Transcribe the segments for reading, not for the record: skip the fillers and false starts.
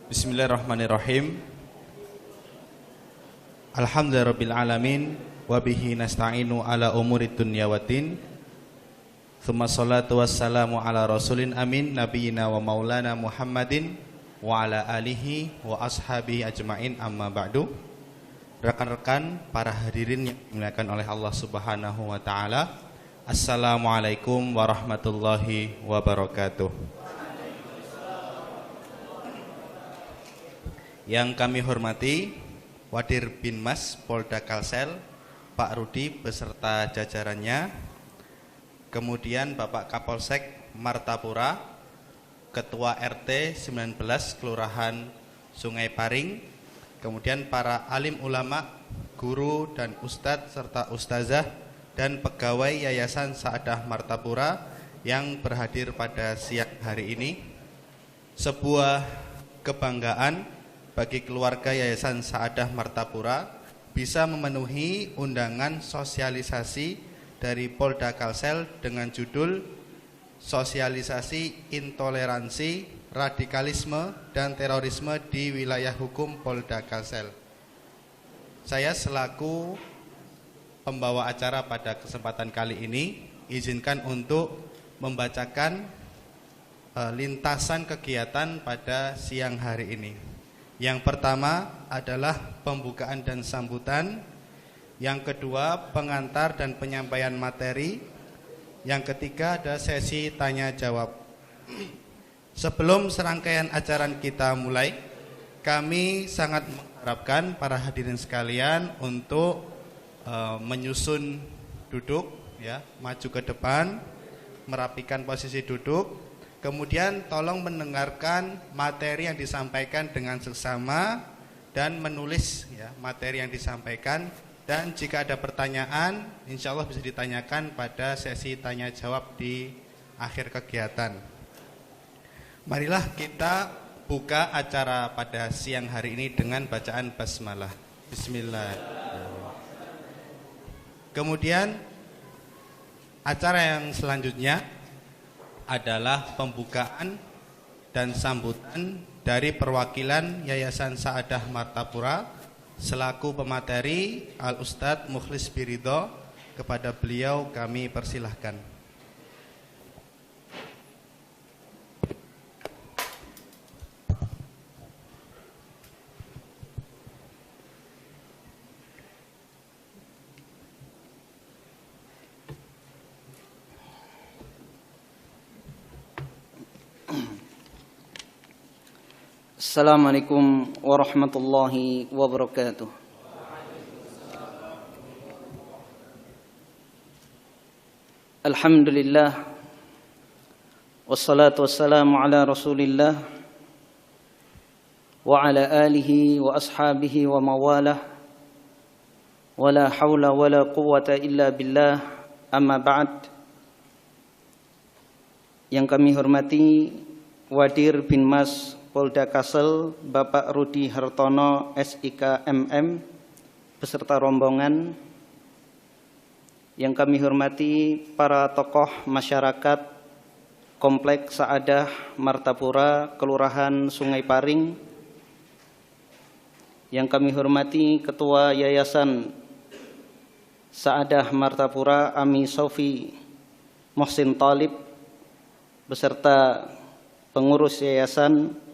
Bismillahirrahmanirrahim. Alhamdulillahirabbil alamin wa bihi nasta'inu ala umurid dunya waddin. Tsumma shalatu wassalamu ala rasulin amin nabiyina wa maulana Muhammadin wa ala alihi wa ashabihi ajmain, amma ba'du. Rekan-rekan para hadirin yang dimuliakan oleh Allah Subhanahu wa taala, Assalamualaikum warahmatullahi wabarakatuh. Yang kami hormati Wadir Binmas Polda Kalsel, Pak Rudi beserta jajarannya, kemudian Bapak Kapolsek Martapura, Ketua RT 19 Kelurahan Sungai Paring, kemudian para alim ulama, guru dan ustadz serta ustazah dan pegawai Yayasan Sa'adah Martapura yang berhadir pada siang hari ini. Sebuah kebanggaan bagi keluarga Yayasan Sa'adah Martapura bisa memenuhi undangan sosialisasi dari Polda Kalsel dengan judul Sosialisasi Intoleransi, Radikalisme, dan Terorisme di Wilayah Hukum Polda Kalsel. Saya selaku pembawa acara pada kesempatan kali ini izinkan untuk membacakan lintasan kegiatan pada siang hari ini. Yang pertama adalah pembukaan dan sambutan. Yang kedua pengantar dan penyampaian materi. Yang ketiga ada sesi tanya jawab. Sebelum serangkaian acara kita mulai, kami sangat mengharapkan para hadirin sekalian untuk menyusun duduk, ya, maju ke depan, merapikan posisi duduk. Kemudian tolong mendengarkan materi yang disampaikan dengan seksama dan menulis, ya, materi yang disampaikan. Dan jika ada pertanyaan, insya Allah bisa ditanyakan pada sesi tanya jawab di akhir kegiatan. Marilah kita buka acara pada siang hari ini dengan bacaan basmalah. Bismillah. Kemudian acara yang selanjutnya adalah pembukaan dan sambutan dari perwakilan Yayasan Sa'adah Martapura selaku pemateri Al-Ustadz Mukhlis Biridho. Kepada beliau kami persilahkan. Assalamualaikum warahmatullahi wabarakatuh. Alhamdulillah, wassalatu wassalamu ala rasulillah wa ala alihi wa ashabihi wa mawalah, wa la hawla wa la quwwata illa billah, amma ba'd. Yang kami hormati Wadir Binmas Polda Kalsel, Bapak Rudi Hartono SIK MM beserta rombongan. Yang kami hormati para tokoh masyarakat Kompleks Sa'adah Martapura, Kelurahan Sungai Paring. Yang kami hormati Ketua Yayasan Sa'adah Martapura Ami Sofi Mohsin Talib beserta pengurus yayasan.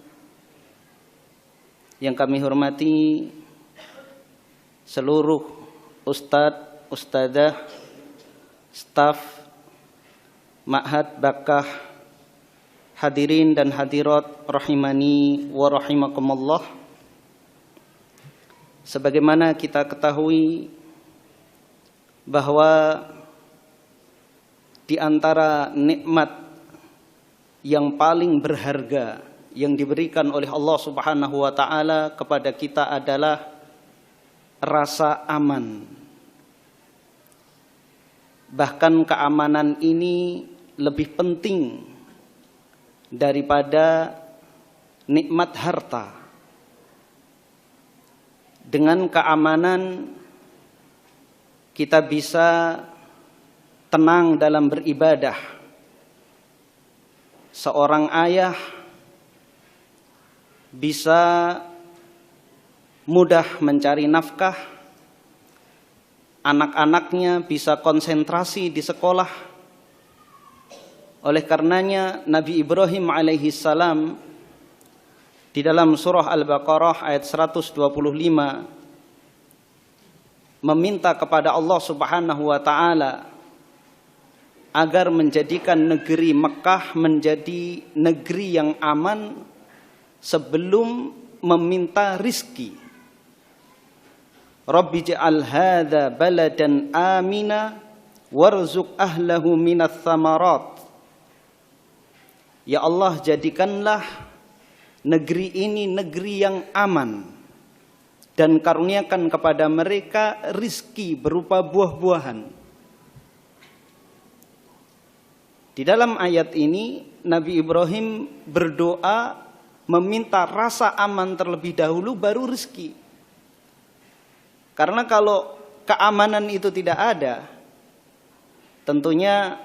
Yang kami hormati seluruh ustadz, ustadzah, staf Ma'had Bakkah, hadirin dan hadirat rahimani wa rahimakumullah. Sebagaimana kita ketahui bahwa di antara nikmat yang paling berharga yang diberikan oleh Allah Subhanahu wa taala kepada kita adalah rasa aman. Bahkan keamanan ini lebih penting daripada nikmat harta. Dengan keamanan kita bisa tenang dalam beribadah. Seorang ayah bisa mudah mencari nafkah, anak-anaknya bisa konsentrasi di sekolah. Oleh karenanya Nabi Ibrahim alaihi salam di dalam surah Al-Baqarah ayat 125 meminta kepada Allah Subhanahu wa taala agar menjadikan negeri Mekah menjadi negeri yang aman sebelum meminta rizki. Rabbi ja'al hadza baladan amina warzuq ahlahu minats tsamarat. Ya Allah, jadikanlah negeri ini negeri yang aman dan karuniakan kepada mereka rizki berupa buah-buahan. Di dalam ayat ini Nabi Ibrahim berdoa meminta rasa aman terlebih dahulu baru rizki. Karena kalau keamanan itu tidak ada, tentunya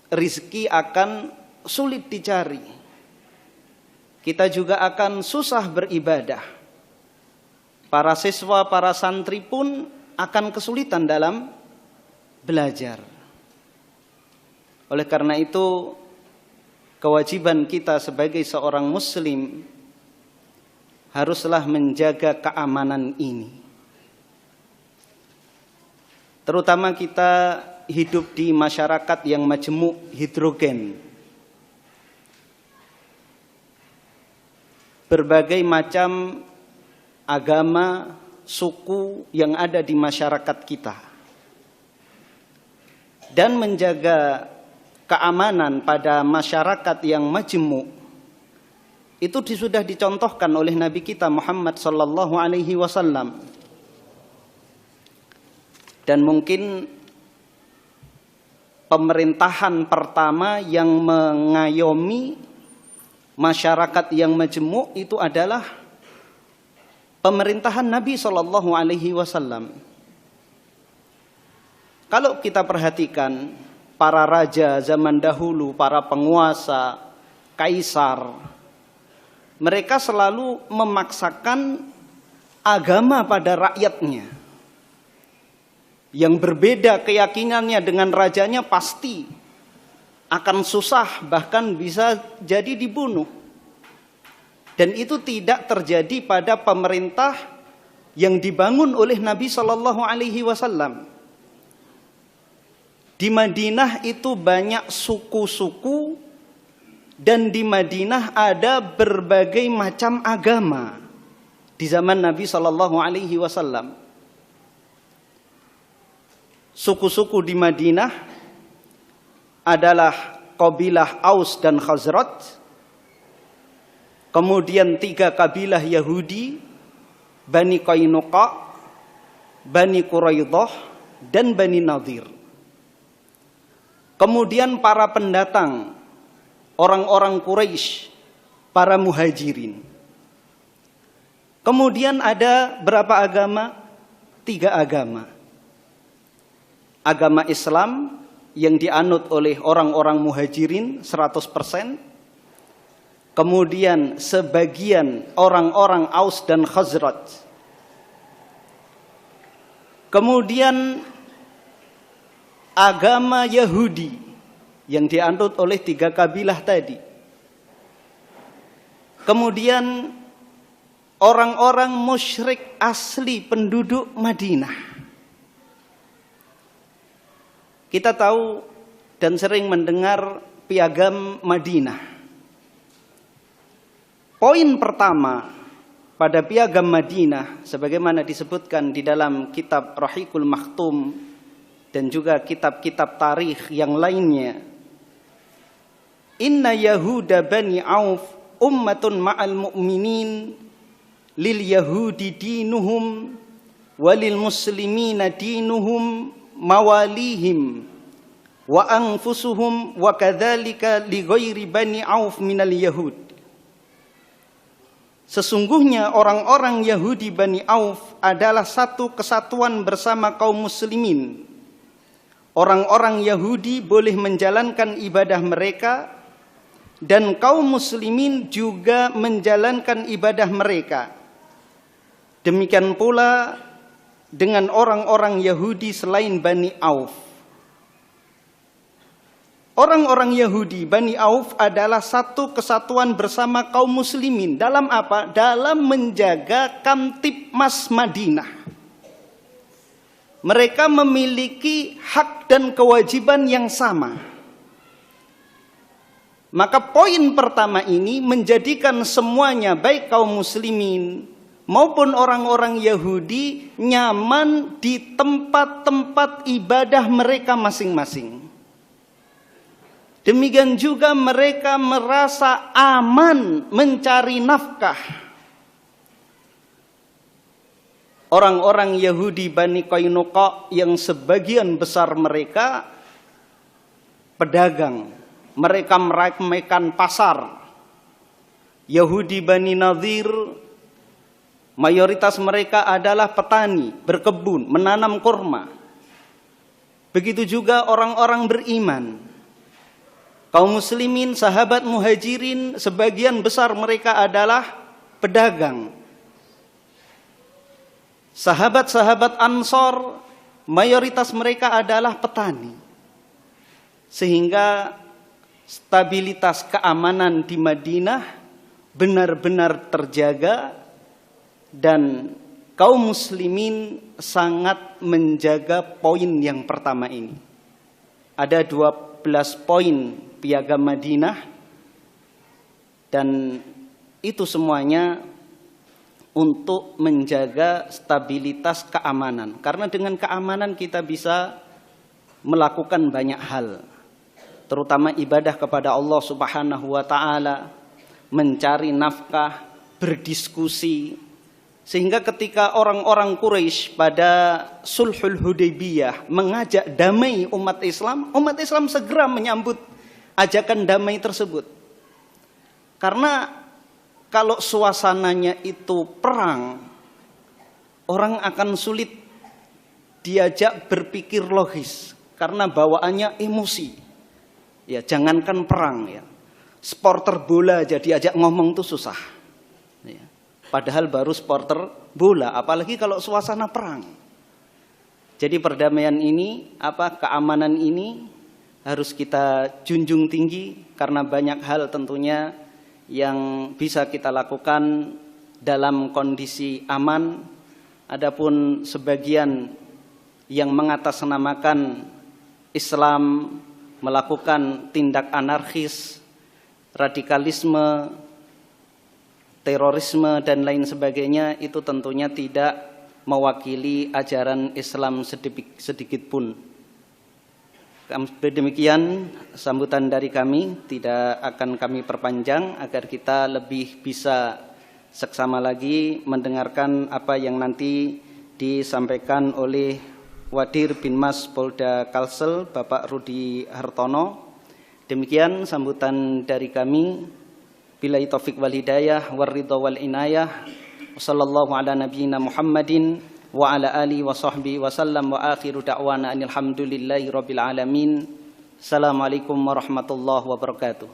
rizki akan sulit dicari. Kita juga akan susah beribadah. Para siswa, para santri pun akan kesulitan dalam belajar. Oleh karena itu, kewajiban kita sebagai seorang muslim haruslah menjaga keamanan ini. Terutama kita hidup di masyarakat yang majemuk hidrogen. Berbagai macam agama, suku yang ada di masyarakat kita. Dan menjaga keamanan pada masyarakat yang majemuk itu sudah dicontohkan oleh Nabi kita Muhammad sallallahu alaihi wasallam. Dan mungkin pemerintahan pertama yang mengayomi masyarakat yang majemuk itu adalah pemerintahan Nabi sallallahu alaihi wasallam. Kalau kita perhatikan para raja zaman dahulu, para penguasa, kaisar, mereka selalu memaksakan agama pada rakyatnya. Yang berbeda keyakinannya dengan rajanya pasti akan susah, bahkan bisa jadi dibunuh. Dan itu tidak terjadi pada pemerintah yang dibangun oleh Nabi Shallallahu Alaihi Wasallam. Di Madinah itu banyak suku-suku dan di Madinah ada berbagai macam agama di zaman Nabi Shallallahu Alaihi Wasallam. Suku-suku di Madinah adalah kabilah Aus dan Khazraj, kemudian 3 kabilah Yahudi, Bani Qainuqa, Bani Quraidah, dan Bani Nadir. Kemudian para pendatang, orang-orang Quraisy, para muhajirin. Kemudian ada berapa agama? 3 agama. Agama Islam yang dianut oleh orang-orang muhajirin 100%. Kemudian sebagian orang-orang Aus dan Khazraj. Kemudian agama Yahudi yang dianut oleh 3 kabilah tadi. Kemudian orang-orang musyrik asli penduduk Madinah. Kita tahu dan sering mendengar piagam Madinah. Poin pertama pada piagam Madinah, sebagaimana disebutkan di dalam kitab Rahiqul Makhtum dan juga kitab-kitab tarikh yang lainnya. Inna Yahuda Bani Auf ummatun ma'al mu'minin lil Yahudi dinuhum walil muslimina dinuhum mawalihim wa anfusuhum wa kadzalika li ghairi Bani Auf minal Yahud. Sesungguhnya orang-orang Yahudi Bani Auf adalah satu kesatuan bersama kaum muslimin. Orang-orang Yahudi boleh menjalankan ibadah mereka dan kaum muslimin juga menjalankan ibadah mereka. Demikian pula dengan orang-orang Yahudi selain Bani Auf. Orang-orang Yahudi Bani Auf adalah satu kesatuan bersama kaum muslimin dalam apa? Dalam menjaga Kamtibmas Madinah. Mereka memiliki hak dan kewajiban yang sama. Maka poin pertama ini menjadikan semuanya, baik kaum muslimin maupun orang-orang Yahudi, nyaman di tempat-tempat ibadah mereka masing-masing. Demikian juga mereka merasa aman mencari nafkah. Orang-orang Yahudi Bani Qainuqa yang sebagian besar mereka pedagang. Mereka meramaikan pasar. Yahudi Bani Nadir, mayoritas mereka adalah petani, berkebun, menanam kurma. Begitu juga orang-orang beriman. Kaum muslimin, sahabat muhajirin, sebagian besar mereka adalah pedagang. Sahabat-sahabat Ansor, mayoritas mereka adalah petani. Sehingga stabilitas keamanan di Madinah benar-benar terjaga dan kaum muslimin sangat menjaga poin yang pertama ini. Ada 12 poin piagam Madinah dan itu semuanya untuk menjaga stabilitas keamanan. Karena dengan keamanan kita bisa melakukan banyak hal, terutama ibadah kepada Allah Subhanahu wa taala, mencari nafkah, berdiskusi. Sehingga ketika orang-orang Quraisy pada Sulhul Hudaybiyah mengajak damai umat Islam segera menyambut ajakan damai tersebut. Karena kalau suasananya itu perang, orang akan sulit diajak berpikir logis karena bawaannya emosi. Ya, jangankan perang ya. Supporter bola aja diajak ngomong tuh susah. Ya. Padahal baru supporter bola, apalagi kalau suasana perang. Jadi perdamaian ini, keamanan ini harus kita junjung tinggi karena banyak hal tentunya yang bisa kita lakukan dalam kondisi aman. Adapun sebagian yang mengatasnamakan Islam melakukan tindak anarkis, radikalisme, terorisme dan lain sebagainya, itu tentunya tidak mewakili ajaran Islam sedikit pun. Demikian sambutan dari kami, tidak akan kami perpanjang agar kita lebih bisa seksama lagi mendengarkan apa yang nanti disampaikan oleh Wadir Binmas Polda Kalsel, Bapak Rudi Hartono. Demikian sambutan dari kami. Billahi taufik wal hidayah war ridha wal inayah. Wassallallahu ala nabiyyina Muhammadin wa ala alihi wa sahbihi wa sallam wa akhiru da'wana alhamdulillahi rabbil alamin. Assalamualaikum warahmatullahi wabarakatuh.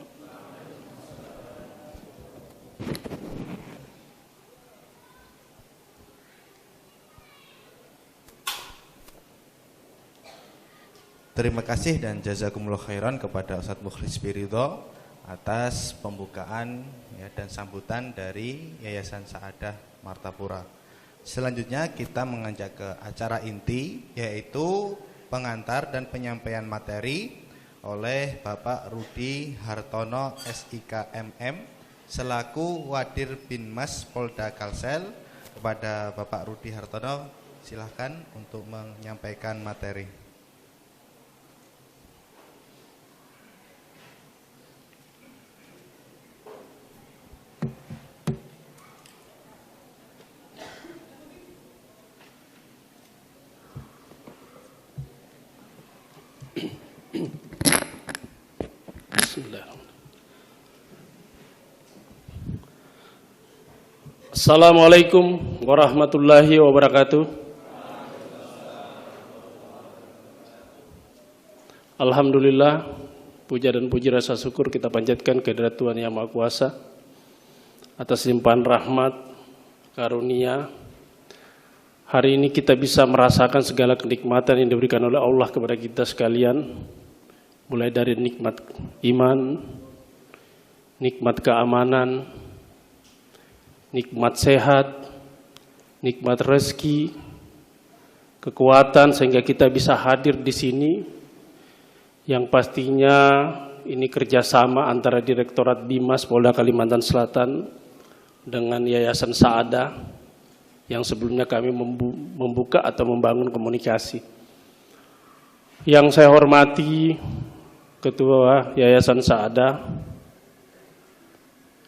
Terima kasih dan jazakumullah khairan kepada Ustadz Mukhlis Biridho atas pembukaan ya, dan sambutan dari Yayasan Sa'adah Martapura. Selanjutnya kita mengajak ke acara inti, yaitu pengantar dan penyampaian materi oleh Bapak Rudi Hartono SIK MM selaku Wadir Binmas Polda Kalsel. Kepada Bapak Rudi Hartono, silahkan untuk menyampaikan materi. Assalamualaikum warahmatullahi wabarakatuh. Alhamdulillah, puja dan puji rasa syukur kita panjatkan kehadirat Tuhan Yang Maha Kuasa atas limpahan rahmat, karunia. Hari ini kita bisa merasakan segala kenikmatan yang diberikan oleh Allah kepada kita sekalian, mulai dari nikmat iman, nikmat keamanan, nikmat sehat, nikmat rezeki, kekuatan sehingga kita bisa hadir di sini. Yang pastinya ini kerjasama antara Direktorat Bimas Polda Kalimantan Selatan dengan Yayasan Saada yang sebelumnya kami membuka atau membangun komunikasi. Yang saya hormati Ketua Yayasan Saada,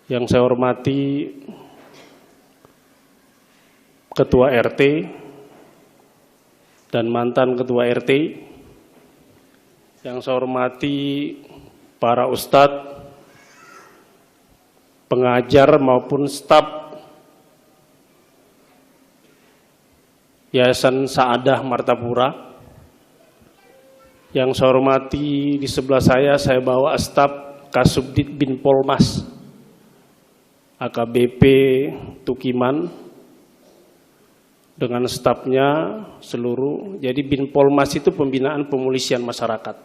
yang saya hormati Ketua RT dan mantan Ketua RT, yang saya hormati para ustadz, pengajar maupun staf Yayasan Saadah Martapura. Yang saya hormati di sebelah saya bawa staf Kasubdit Bin Polmas AKBP Tukiman dengan stafnya seluruh. Jadi Bin Polmas itu pembinaan pemulisian masyarakat.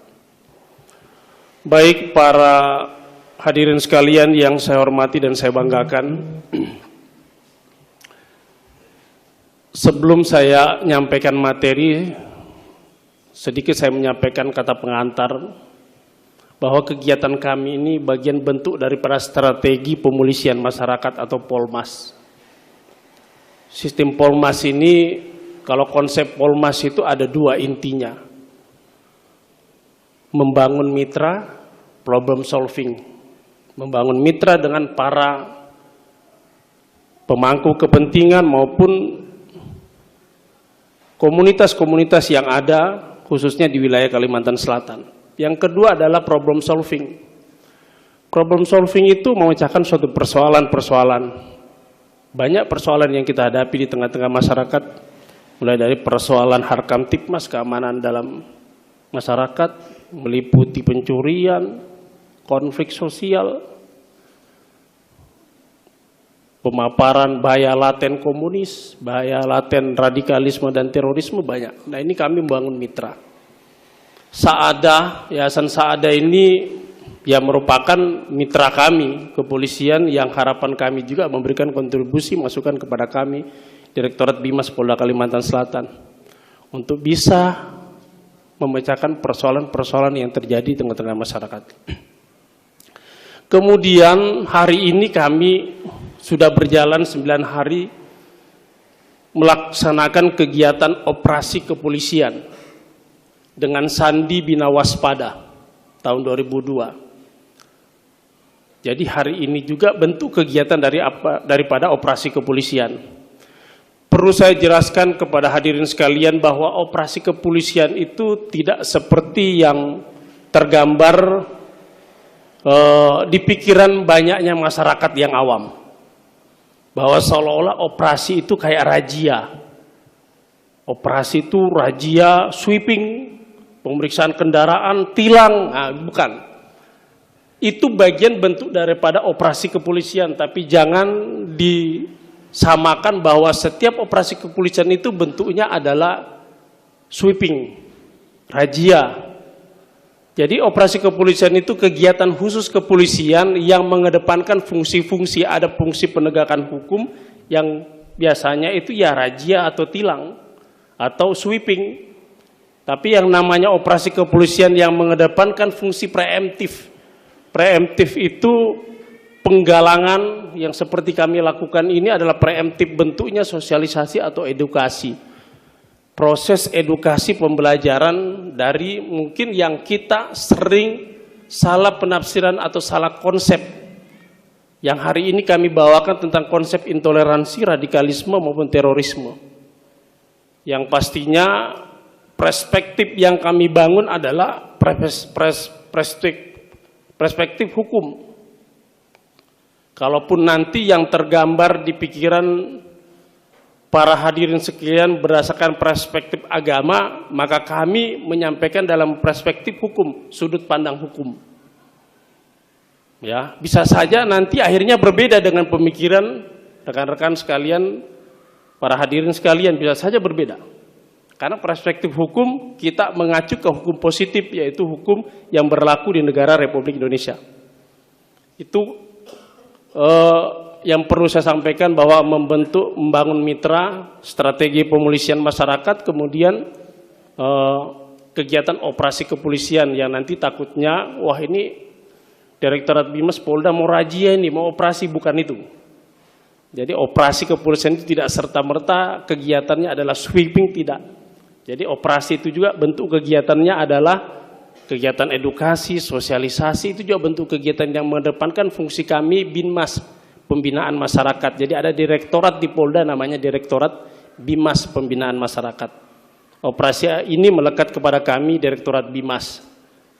Baik para hadirin sekalian yang saya hormati dan saya banggakan, sebelum saya menyampaikan materi, sedikit saya menyampaikan kata pengantar bahwa kegiatan kami ini bagian bentuk daripada strategi pemulisian masyarakat atau Polmas. Sistem Polmas ini, kalau konsep Polmas itu ada dua intinya. Membangun mitra, problem solving. Membangun mitra dengan para pemangku kepentingan maupun komunitas-komunitas yang ada, khususnya di wilayah Kalimantan Selatan. Yang kedua adalah problem solving. Problem solving itu memecahkan suatu persoalan-persoalan. Banyak persoalan yang kita hadapi di tengah-tengah masyarakat, mulai dari persoalan Harkamtipmas, keamanan dalam masyarakat, meliputi pencurian, konflik sosial, pemaparan bahaya laten komunis, bahaya laten radikalisme dan terorisme banyak. Nah, ini kami membangun mitra. Saada, Yayasan Saada ini yang merupakan mitra kami, kepolisian, yang harapan kami juga memberikan kontribusi masukan kepada kami, Direktorat Bimas Polda Kalimantan Selatan, untuk bisa memecahkan persoalan-persoalan yang terjadi di tengah-tengah masyarakat. Kemudian hari ini kami sudah berjalan 9 hari melaksanakan kegiatan operasi kepolisian dengan Sandi Bina Waspada tahun 2002. Jadi hari ini juga bentuk kegiatan daripada operasi kepolisian. Perlu saya jelaskan kepada hadirin sekalian bahwa operasi kepolisian itu tidak seperti yang tergambar di pikiran banyaknya masyarakat yang awam. Bahwa seolah-olah operasi itu kayak razia. Operasi itu razia, sweeping, pemeriksaan kendaraan, tilang. Nah, bukan. Itu bagian bentuk daripada operasi kepolisian, tapi jangan disamakan bahwa setiap operasi kepolisian itu bentuknya adalah sweeping, razia. Jadi operasi kepolisian itu kegiatan khusus kepolisian yang mengedepankan fungsi-fungsi, ada fungsi penegakan hukum yang biasanya itu ya razia atau tilang atau sweeping. Tapi yang namanya operasi kepolisian yang mengedepankan fungsi preemptif. Preemptif itu penggalangan yang seperti kami lakukan ini adalah preemptif, bentuknya sosialisasi atau edukasi. Proses edukasi pembelajaran dari mungkin yang kita sering salah penafsiran atau salah konsep. Yang hari ini kami bawakan tentang konsep intoleransi, radikalisme maupun terorisme. Yang pastinya perspektif yang kami bangun adalah perspektif hukum. Kalaupun nanti yang tergambar di pikiran para hadirin sekalian berdasarkan perspektif agama, maka kami menyampaikan dalam perspektif hukum, sudut pandang hukum. Ya, bisa saja nanti akhirnya berbeda dengan pemikiran rekan-rekan sekalian, para hadirin sekalian, bisa saja berbeda. Karena perspektif hukum kita mengacu ke hukum positif, yaitu hukum yang berlaku di negara Republik Indonesia. Itu yang perlu saya sampaikan, bahwa membangun mitra, strategi pemolisian masyarakat, kemudian kegiatan operasi kepolisian yang nanti takutnya, wah ini Direktorat Bimas Polda mau razia ini, mau operasi, bukan itu. Jadi operasi kepolisian itu tidak serta-merta kegiatannya adalah sweeping, tidak. Jadi operasi itu juga bentuk kegiatannya adalah kegiatan edukasi, sosialisasi, itu juga bentuk kegiatan yang mengedepankan fungsi kami Binmas, pembinaan masyarakat. Jadi ada direktorat di Polda namanya Direktorat Bimas Pembinaan Masyarakat. Operasi ini melekat kepada kami Direktorat Bimas.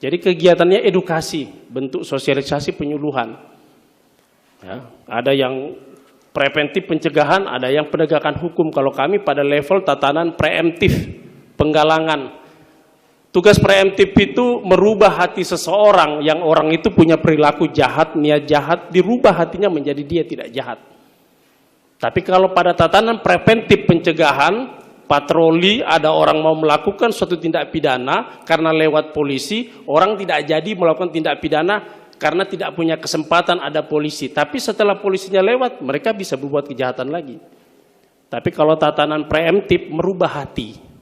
Jadi kegiatannya edukasi, bentuk sosialisasi penyuluhan. Ya, ada yang preventif pencegahan, ada yang penegakan hukum. Kalau kami pada level tatanan preemptif, penggalangan. Tugas preemptif itu merubah hati seseorang yang orang itu punya perilaku jahat, niat jahat, dirubah hatinya menjadi dia tidak jahat. Tapi kalau pada tatanan preventif pencegahan, patroli, ada orang mau melakukan suatu tindak pidana karena lewat polisi, orang tidak jadi melakukan tindak pidana karena tidak punya kesempatan ada polisi. Tapi setelah polisinya lewat, mereka bisa berbuat kejahatan lagi. Tapi kalau tatanan preemptif merubah hati.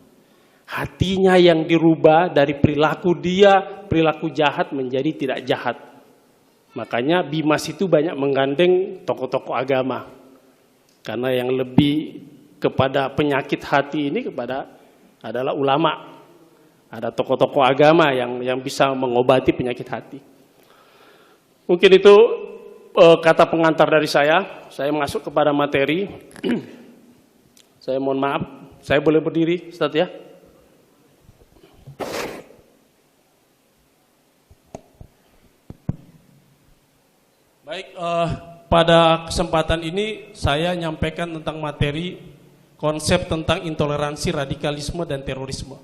Hatinya yang dirubah dari perilaku dia, perilaku jahat menjadi tidak jahat. Makanya Bimas itu banyak menggandeng tokoh-tokoh agama. Karena yang lebih kepada penyakit hati ini adalah ulama. Ada tokoh-tokoh agama yang bisa mengobati penyakit hati. Mungkin itu kata pengantar dari saya. Saya masuk kepada materi. Saya mohon maaf, saya boleh berdiri, Ustaz ya? Baik, pada kesempatan ini saya nyampaikan tentang materi konsep tentang intoleransi, radikalisme, dan terorisme.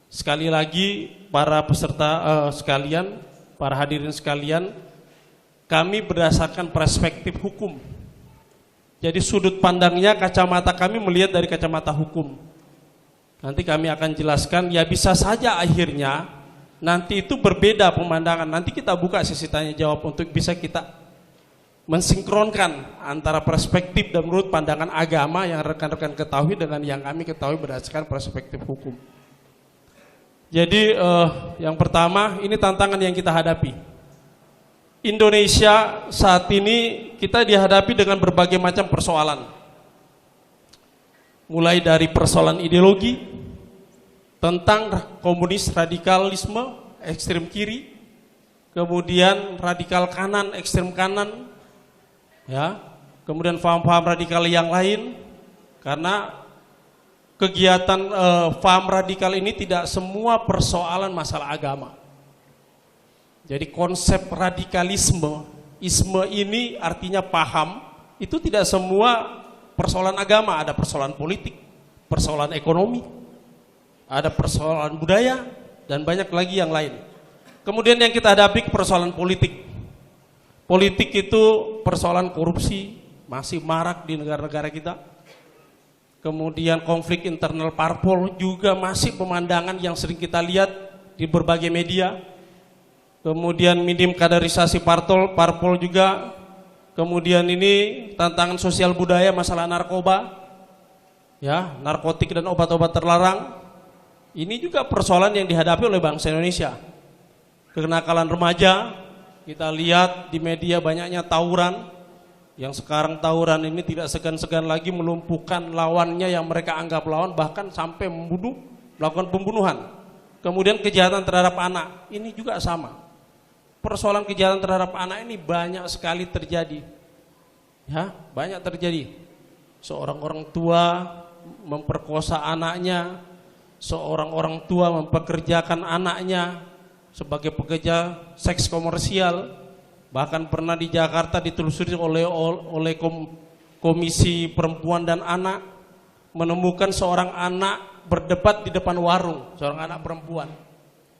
Sekali lagi para peserta sekalian, para hadirin sekalian, kami berdasarkan perspektif hukum. Jadi sudut pandangnya, kacamata kami melihat dari kacamata hukum. Nanti kami akan jelaskan, ya bisa saja akhirnya nanti itu berbeda pemandangan. Nanti kita buka sesi tanya jawab untuk bisa kita mensinkronkan antara perspektif dan menurut pandangan agama yang rekan-rekan ketahui dengan yang kami ketahui berdasarkan perspektif hukum. Jadi yang pertama, ini tantangan yang kita hadapi. Indonesia saat ini kita dihadapi dengan berbagai macam persoalan. Mulai dari persoalan ideologi tentang komunis, radikalisme, ekstrem kiri, kemudian radikal kanan, ekstrem kanan, ya, kemudian paham-paham radikal yang lain, karena kegiatan paham radikal ini tidak semua persoalan masalah agama. Jadi konsep radikalisme, isme ini artinya paham, itu tidak semua persoalan agama, ada persoalan politik, persoalan ekonomi, ada persoalan budaya, dan banyak lagi yang lain. Kemudian yang kita hadapi persoalan politik. Politik itu persoalan korupsi masih marak di negara-negara kita. Kemudian konflik internal parpol juga masih pemandangan yang sering kita lihat di berbagai media. Kemudian minim kaderisasi parpol juga. Kemudian ini tantangan sosial budaya, masalah narkoba, ya, narkotik dan obat-obat terlarang. Ini juga persoalan yang dihadapi oleh bangsa Indonesia. Kenakalan remaja. Kita lihat di media banyaknya tawuran, yang sekarang tawuran ini tidak segan-segan lagi melumpuhkan lawannya yang mereka anggap lawan, bahkan sampai membunuh, melakukan pembunuhan. Kemudian kejahatan terhadap anak, ini juga sama. Persoalan kejahatan terhadap anak ini banyak sekali terjadi. Ya, banyak terjadi. Seorang orang tua memperkosa anaknya, seorang orang tua mempekerjakan anaknya sebagai pekerja seks komersial. Bahkan pernah di Jakarta ditelusuri oleh Komisi Perempuan dan Anak, menemukan seorang anak berdebat di depan warung, seorang anak perempuan,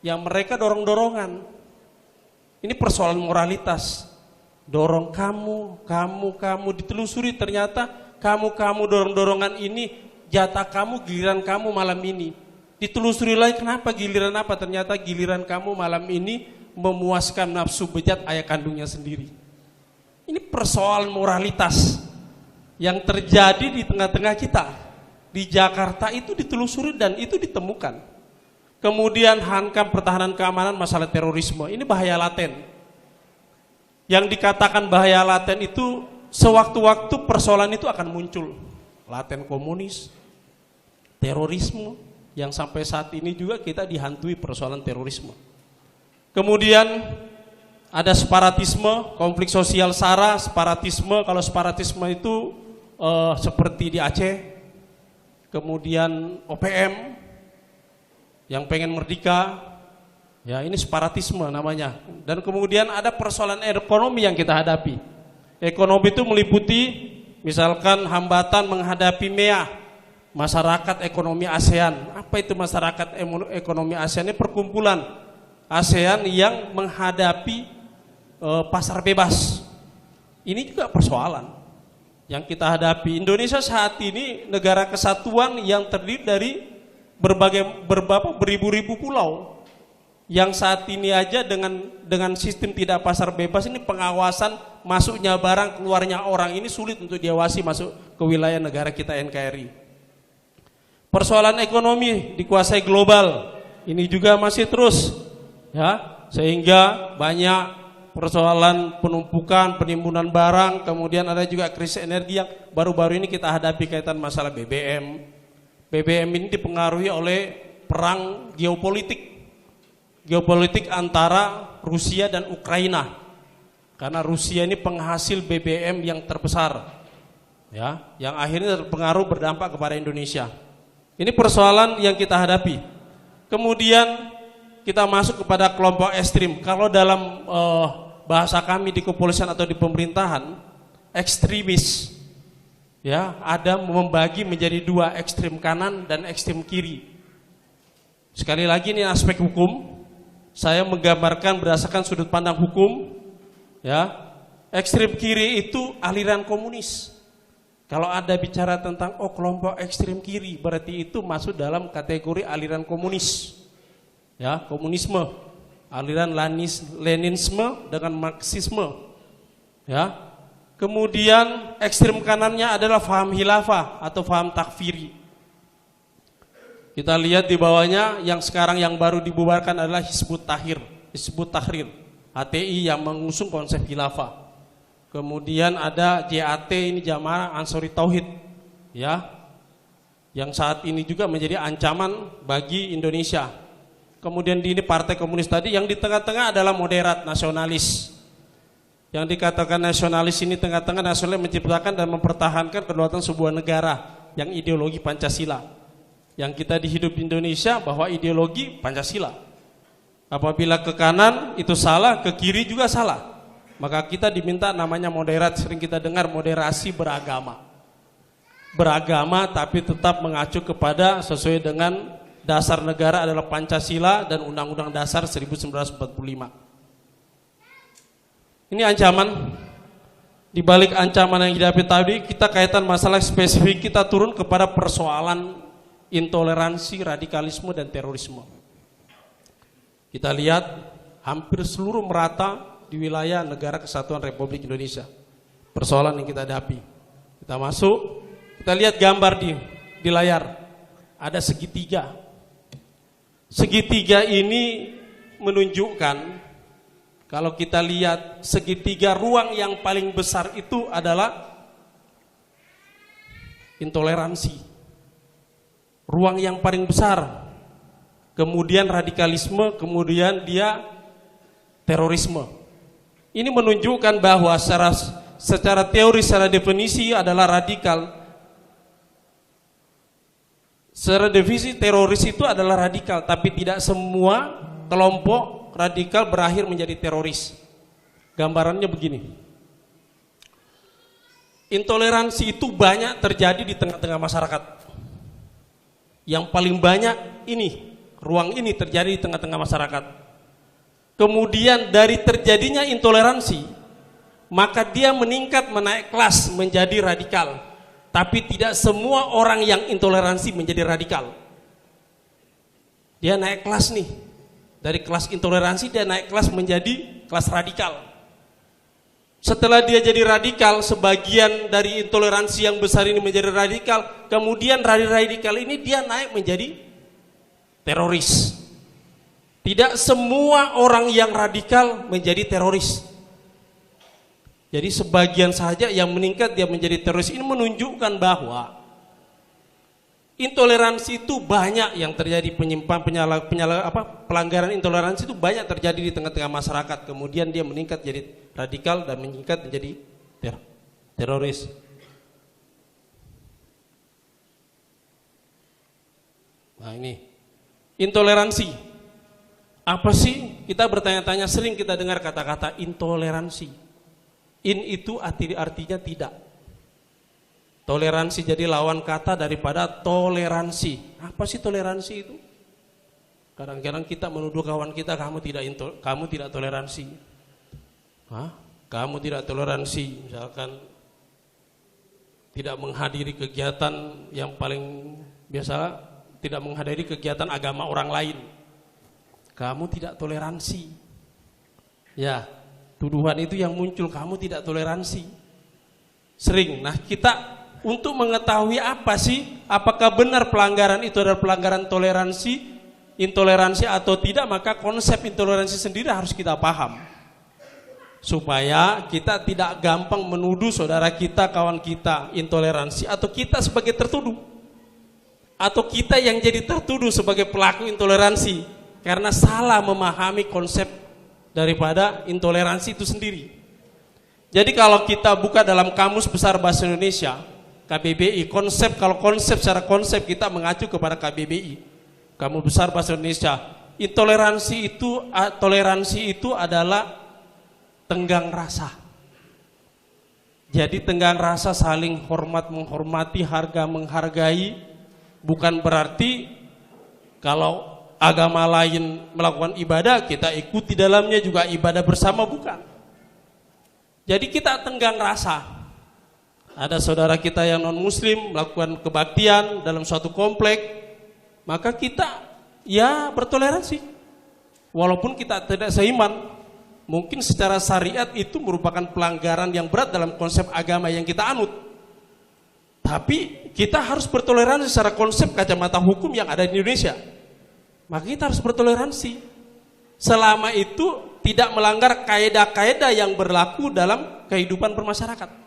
yang mereka dorong-dorongan. Ini persoalan moralitas. dorong kamu ditelusuri, ternyata kamu dorong-dorongan ini jatah kamu, giliran kamu malam ini. Ditelusuri lagi, kenapa giliran apa? Ternyata giliran kamu malam ini memuaskan nafsu bejat ayah kandungnya sendiri. Ini persoalan moralitas yang terjadi di tengah-tengah kita. Di Jakarta itu ditelusuri dan itu ditemukan. Kemudian Hankam Pertahanan Keamanan masalah terorisme, ini bahaya laten. Yang dikatakan bahaya laten itu sewaktu-waktu persoalan itu akan muncul. Laten komunis, terorisme, yang sampai saat ini juga kita dihantui persoalan terorisme. Kemudian ada separatisme, konflik sosial SARA, separatisme. Kalau separatisme itu seperti di Aceh, kemudian OPM yang pengen merdeka, ya ini separatisme namanya. Dan kemudian ada persoalan ekonomi yang kita hadapi. Ekonomi itu meliputi misalkan hambatan menghadapi MEA, masyarakat ekonomi ASEAN. Apa itu masyarakat ekonomi ASEAN? Ini perkumpulan ASEAN yang menghadapi pasar bebas. Ini juga persoalan yang kita hadapi. Indonesia saat ini negara kesatuan yang terdiri dari beribu-ribu pulau. Yang saat ini aja dengan sistem tidak pasar bebas ini, pengawasan masuknya barang keluarnya orang ini sulit untuk diawasi masuk ke wilayah negara kita NKRI. Persoalan ekonomi dikuasai global, ini juga masih terus, ya, sehingga banyak persoalan penumpukan, penimbunan barang, kemudian ada juga krisis energi yang baru-baru ini kita hadapi kaitan masalah BBM. BBM ini dipengaruhi oleh perang geopolitik antara Rusia dan Ukraina. Karena Rusia ini penghasil BBM yang terbesar, ya, yang akhirnya terpengaruh berdampak kepada Indonesia. Ini persoalan yang kita hadapi. Kemudian kita masuk kepada kelompok ekstrim. Kalau dalam bahasa kami di kepolisian atau di pemerintahan, ekstremis, ya, ada membagi menjadi dua, ekstrim kanan dan ekstrim kiri. Sekali lagi ini aspek hukum. Saya menggambarkan berdasarkan sudut pandang hukum, ya. Ekstrim kiri itu aliran komunis. Kalau ada bicara tentang kelompok ekstrim kiri, berarti itu masuk dalam kategori aliran komunis, ya, komunisme, aliran Leninisme dengan Marxisme, ya. Kemudian ekstrim kanannya adalah faham khilafah atau faham takfiri. Kita lihat di bawahnya yang sekarang yang baru dibubarkan adalah Hizbut Tahrir, HTI yang mengusung konsep khilafah. Kemudian ada JAT, ini Jamaah Ansori Tauhid, ya, yang saat ini juga menjadi ancaman bagi Indonesia. Kemudian di ini Partai Komunis tadi, yang di tengah-tengah adalah moderat nasionalis. Yang dikatakan nasionalis ini tengah-tengah nasionalis menciptakan dan mempertahankan kedaulatan sebuah negara yang ideologi Pancasila. Yang kita dihidup di Indonesia bahwa ideologi Pancasila. Apabila ke kanan itu salah, ke kiri juga salah. Maka kita diminta namanya moderat, sering kita dengar moderasi beragama. Beragama tapi tetap mengacu kepada sesuai dengan dasar negara adalah Pancasila dan Undang-Undang Dasar 1945. Ini ancaman. Di balik ancaman yang dihadapi tadi, kita kaitan masalah spesifik, kita turun kepada persoalan intoleransi, radikalisme dan terorisme. Kita lihat hampir seluruh merata di wilayah negara kesatuan Republik Indonesia. Persoalan yang kita hadapi. Kita masuk, kita lihat gambar di layar. Ada segitiga. Segitiga ini menunjukkan, kalau kita lihat segitiga ruang yang paling besar itu adalah intoleransi. Ruang yang paling besar. Kemudian radikalisme, kemudian dia terorisme. Ini menunjukkan bahwa secara teori, secara definisi adalah radikal. Secara definisi teroris itu adalah radikal, tapi tidak semua kelompok radikal berakhir menjadi teroris. Gambarannya begini. Intoleransi itu banyak terjadi di tengah-tengah masyarakat. Yang paling banyak ini, ruang ini terjadi di tengah-tengah masyarakat. Kemudian dari terjadinya intoleransi, maka dia meningkat menaik kelas menjadi radikal. Tapi tidak semua orang yang intoleransi menjadi radikal. Dia naik kelas nih, dari kelas intoleransi dia naik kelas menjadi kelas radikal. Setelah dia jadi radikal, sebagian dari intoleransi yang besar ini menjadi radikal, kemudian radikal ini dia naik menjadi teroris. Tidak semua orang yang radikal menjadi teroris. Jadi sebagian saja yang meningkat dia menjadi teroris. Ini menunjukkan bahwa intoleransi itu banyak yang terjadi, pelanggaran intoleransi itu banyak terjadi di tengah-tengah masyarakat. Kemudian dia meningkat jadi radikal dan meningkat menjadi teroris. Nah ini intoleransi. Apa sih? Kita bertanya-tanya, sering kita dengar kata-kata intoleransi. In itu artinya tidak. Toleransi jadi lawan kata daripada toleransi. Apa sih toleransi itu? Kadang-kadang kita menuduh kawan kita, kamu tidak toleransi. Hah? Kamu tidak toleransi, misalkan tidak menghadiri kegiatan yang paling biasa, tidak menghadiri kegiatan agama orang lain. Kamu tidak toleransi. Ya, tuduhan itu yang muncul, kamu tidak toleransi. Sering. Nah, kita untuk mengetahui apa sih, apakah benar pelanggaran itu adalah pelanggaran toleransi, intoleransi atau tidak, maka konsep intoleransi sendiri harus kita paham. Supaya kita tidak gampang menuduh saudara kita, kawan kita intoleransi, atau kita sebagai tertuduh. Atau kita yang jadi tertuduh sebagai pelaku intoleransi, karena salah memahami konsep daripada intoleransi itu sendiri. Jadi kalau kita buka dalam Kamus Besar Bahasa Indonesia, KBBI, kalau konsep secara konsep kita mengacu kepada KBBI, Kamus Besar Bahasa Indonesia, toleransi itu adalah tenggang rasa. Jadi tenggang rasa saling hormat menghormati, harga menghargai, bukan berarti kalau agama lain melakukan ibadah kita ikuti dalamnya juga ibadah bersama, bukan. Jadi kita tenggang rasa. Ada saudara kita yang non muslim melakukan kebaktian dalam suatu komplek, maka kita ya bertoleransi. Walaupun kita tidak seiman, mungkin secara syariat itu merupakan pelanggaran yang berat dalam konsep agama yang kita anut. Tapi kita harus bertoleransi secara konsep kacamata hukum yang ada di Indonesia. Maka kita harus bertoleransi. Selama itu tidak melanggar kaedah-kaedah yang berlaku dalam kehidupan bermasyarakat.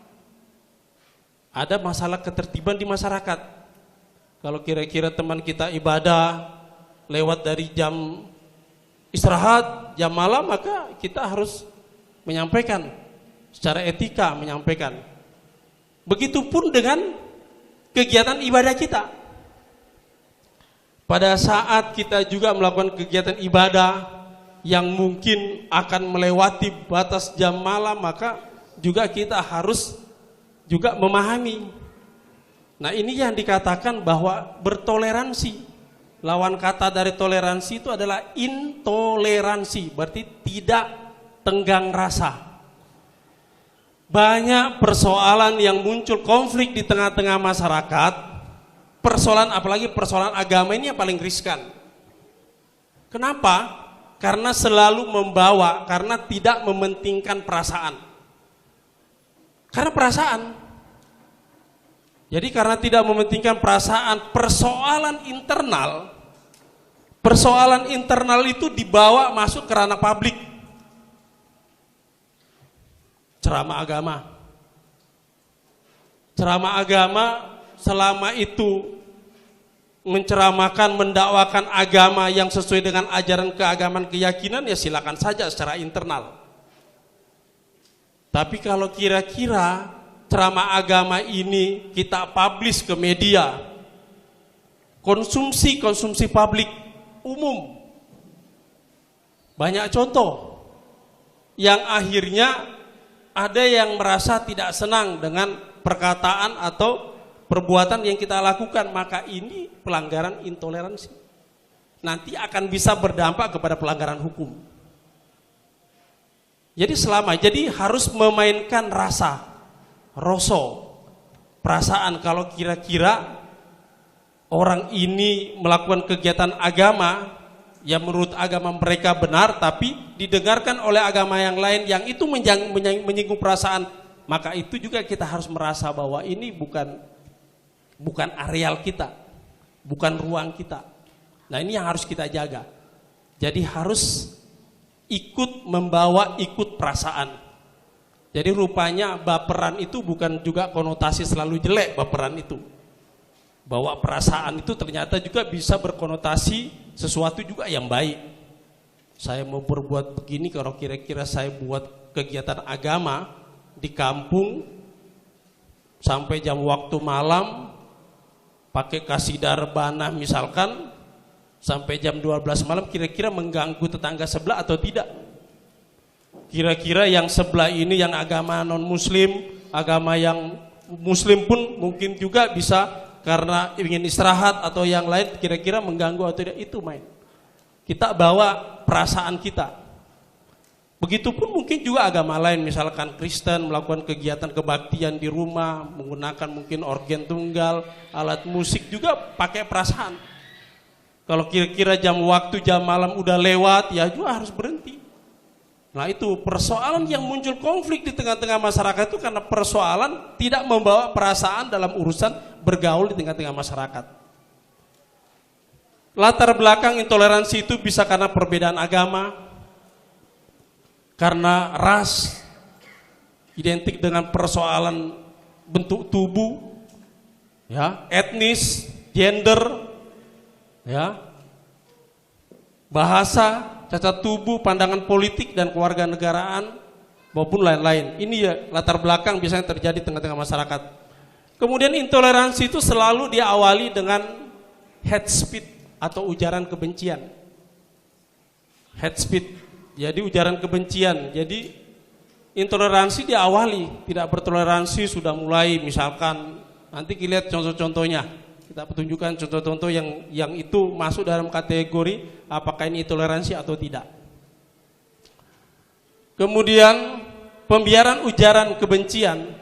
Ada masalah ketertiban di masyarakat. Kalau kira-kira teman kita ibadah lewat dari jam istirahat, jam malam, maka kita harus menyampaikan secara etika, menyampaikan. Begitupun dengan kegiatan ibadah kita. Pada saat kita juga melakukan kegiatan ibadah yang mungkin akan melewati batas jam malam, maka juga kita harus juga memahami. Nah, ini yang dikatakan bahwa bertoleransi. Lawan kata dari toleransi itu adalah intoleransi, berarti tidak tenggang rasa. Banyak persoalan yang muncul konflik di tengah-tengah masyarakat, persoalan apalagi persoalan agama ini yang paling riskan. Kenapa? Karena selalu karena tidak mementingkan perasaan. Karena perasaan. Jadi karena tidak mementingkan perasaan, persoalan internal itu dibawa masuk ke ranah publik. Ceramah agama selama itu menceramahkan, mendakwakan agama yang sesuai dengan ajaran keagamaan keyakinan, ya silakan saja secara internal. Tapi kalau kira-kira ceramah agama ini kita publish ke media, konsumsi publik umum, banyak contoh yang akhirnya ada yang merasa tidak senang dengan perkataan atau perbuatan yang kita lakukan, maka ini pelanggaran intoleransi. Nanti akan bisa berdampak kepada pelanggaran hukum. Jadi harus memainkan rasa, perasaan. Kalau kira-kira orang ini melakukan kegiatan agama yang menurut agama mereka benar, tapi didengarkan oleh agama yang lain yang itu menyinggung perasaan, maka itu juga kita harus merasa bahwa ini bukan areal kita, bukan ruang kita. Nah, ini yang harus kita jaga. Jadi harus ikut perasaan. Jadi rupanya baperan itu bukan juga konotasi selalu jelek. Baperan itu bawa perasaan itu ternyata juga bisa berkonotasi sesuatu juga yang baik. Saya mau berbuat begini, kalau kira-kira saya buat kegiatan agama di kampung sampai jam waktu malam pakai kasidah rebana misalkan sampai jam 12 malam, kira-kira mengganggu tetangga sebelah atau tidak? Kira-kira yang sebelah ini yang agama non muslim, agama yang muslim pun mungkin juga bisa karena ingin istirahat atau yang lain, kira-kira mengganggu atau tidak, itu main. Kita bawa perasaan kita. Begitupun mungkin juga agama lain, misalkan Kristen melakukan kegiatan kebaktian di rumah, menggunakan mungkin organ tunggal, alat musik juga pakai perasaan. Kalau kira-kira jam malam udah lewat, ya juga harus berhenti. Nah, itu persoalan yang muncul konflik di tengah-tengah masyarakat itu karena persoalan tidak membawa perasaan dalam urusan bergaul di tengah-tengah masyarakat. Latar belakang intoleransi itu bisa karena perbedaan agama, karena ras, identik dengan persoalan bentuk tubuh, ya, etnis, gender, ya, bahasa, cacat tubuh, pandangan politik dan kewarganegaraan maupun lain-lain. Ini ya latar belakang biasanya terjadi di tengah-tengah masyarakat. Kemudian intoleransi itu selalu diawali dengan hate speech atau ujaran kebencian. Hate speech, jadi ujaran kebencian. Jadi intoleransi diawali, tidak bertoleransi sudah mulai, misalkan nanti kita lihat contoh-contohnya. Kita tunjukkan contoh-contoh yang itu masuk dalam kategori apakah ini toleransi atau tidak. Kemudian pembiaran ujaran kebencian,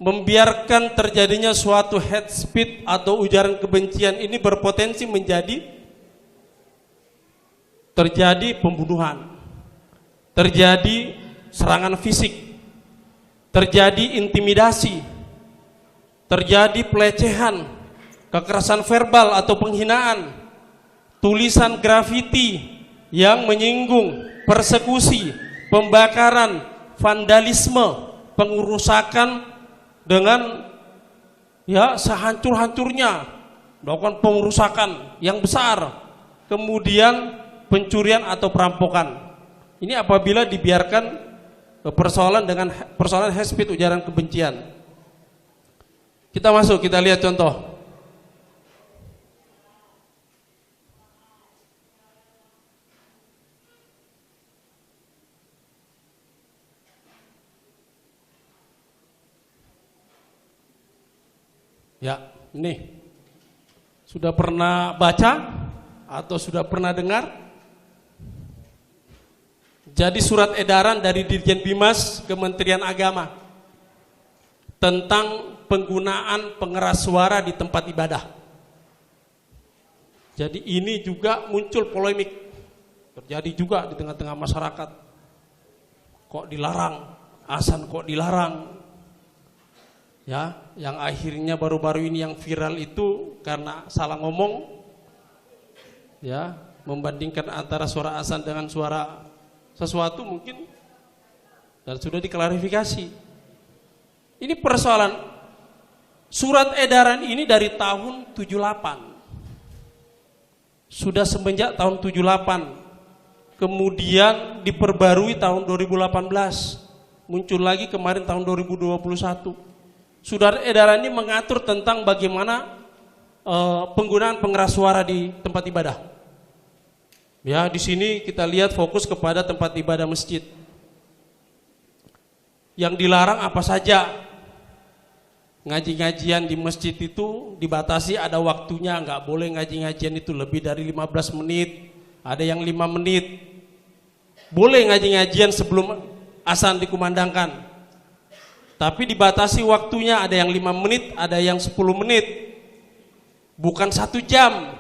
membiarkan terjadinya suatu hate speech atau ujaran kebencian ini berpotensi terjadi pembunuhan, terjadi serangan fisik, terjadi intimidasi, terjadi pelecehan, kekerasan verbal atau penghinaan, tulisan grafiti yang menyinggung, persekusi, pembakaran, vandalisme, pengerusakan dengan ya sehancur-hancurnya, melakukan pengerusakan yang besar, kemudian pencurian atau perampokan. Ini apabila dibiarkan persoalan hate speech, ujaran kebencian. Kita masuk, kita lihat contoh. Ya, ini sudah pernah baca atau sudah pernah dengar? Jadi surat edaran dari Dirjen Bimas Kementerian Agama tentang penggunaan pengeras suara di tempat ibadah. Jadi ini juga muncul polemik, terjadi juga di tengah-tengah masyarakat. Kok dilarang? Azan kok dilarang? Ya, yang akhirnya baru-baru ini yang viral itu karena salah ngomong, ya, membandingkan antara suara azan dengan suara sesuatu mungkin, dan sudah diklarifikasi. Ini persoalan surat edaran ini dari tahun 78, sudah semenjak tahun 78, kemudian diperbarui tahun 2018, muncul lagi kemarin tahun 2021. Surat edaran ini mengatur tentang bagaimana penggunaan pengeras suara di tempat ibadah. Ya, di sini kita lihat fokus kepada tempat ibadah masjid. Yang dilarang apa saja? Ngaji-ngajian di masjid itu dibatasi, ada waktunya, nggak boleh ngaji-ngajian itu lebih dari 15 menit, ada yang 5 menit. Boleh ngaji-ngajian sebelum azan dikumandangkan. Tapi dibatasi waktunya, ada yang 5 menit, ada yang 10 menit. Bukan 1 jam.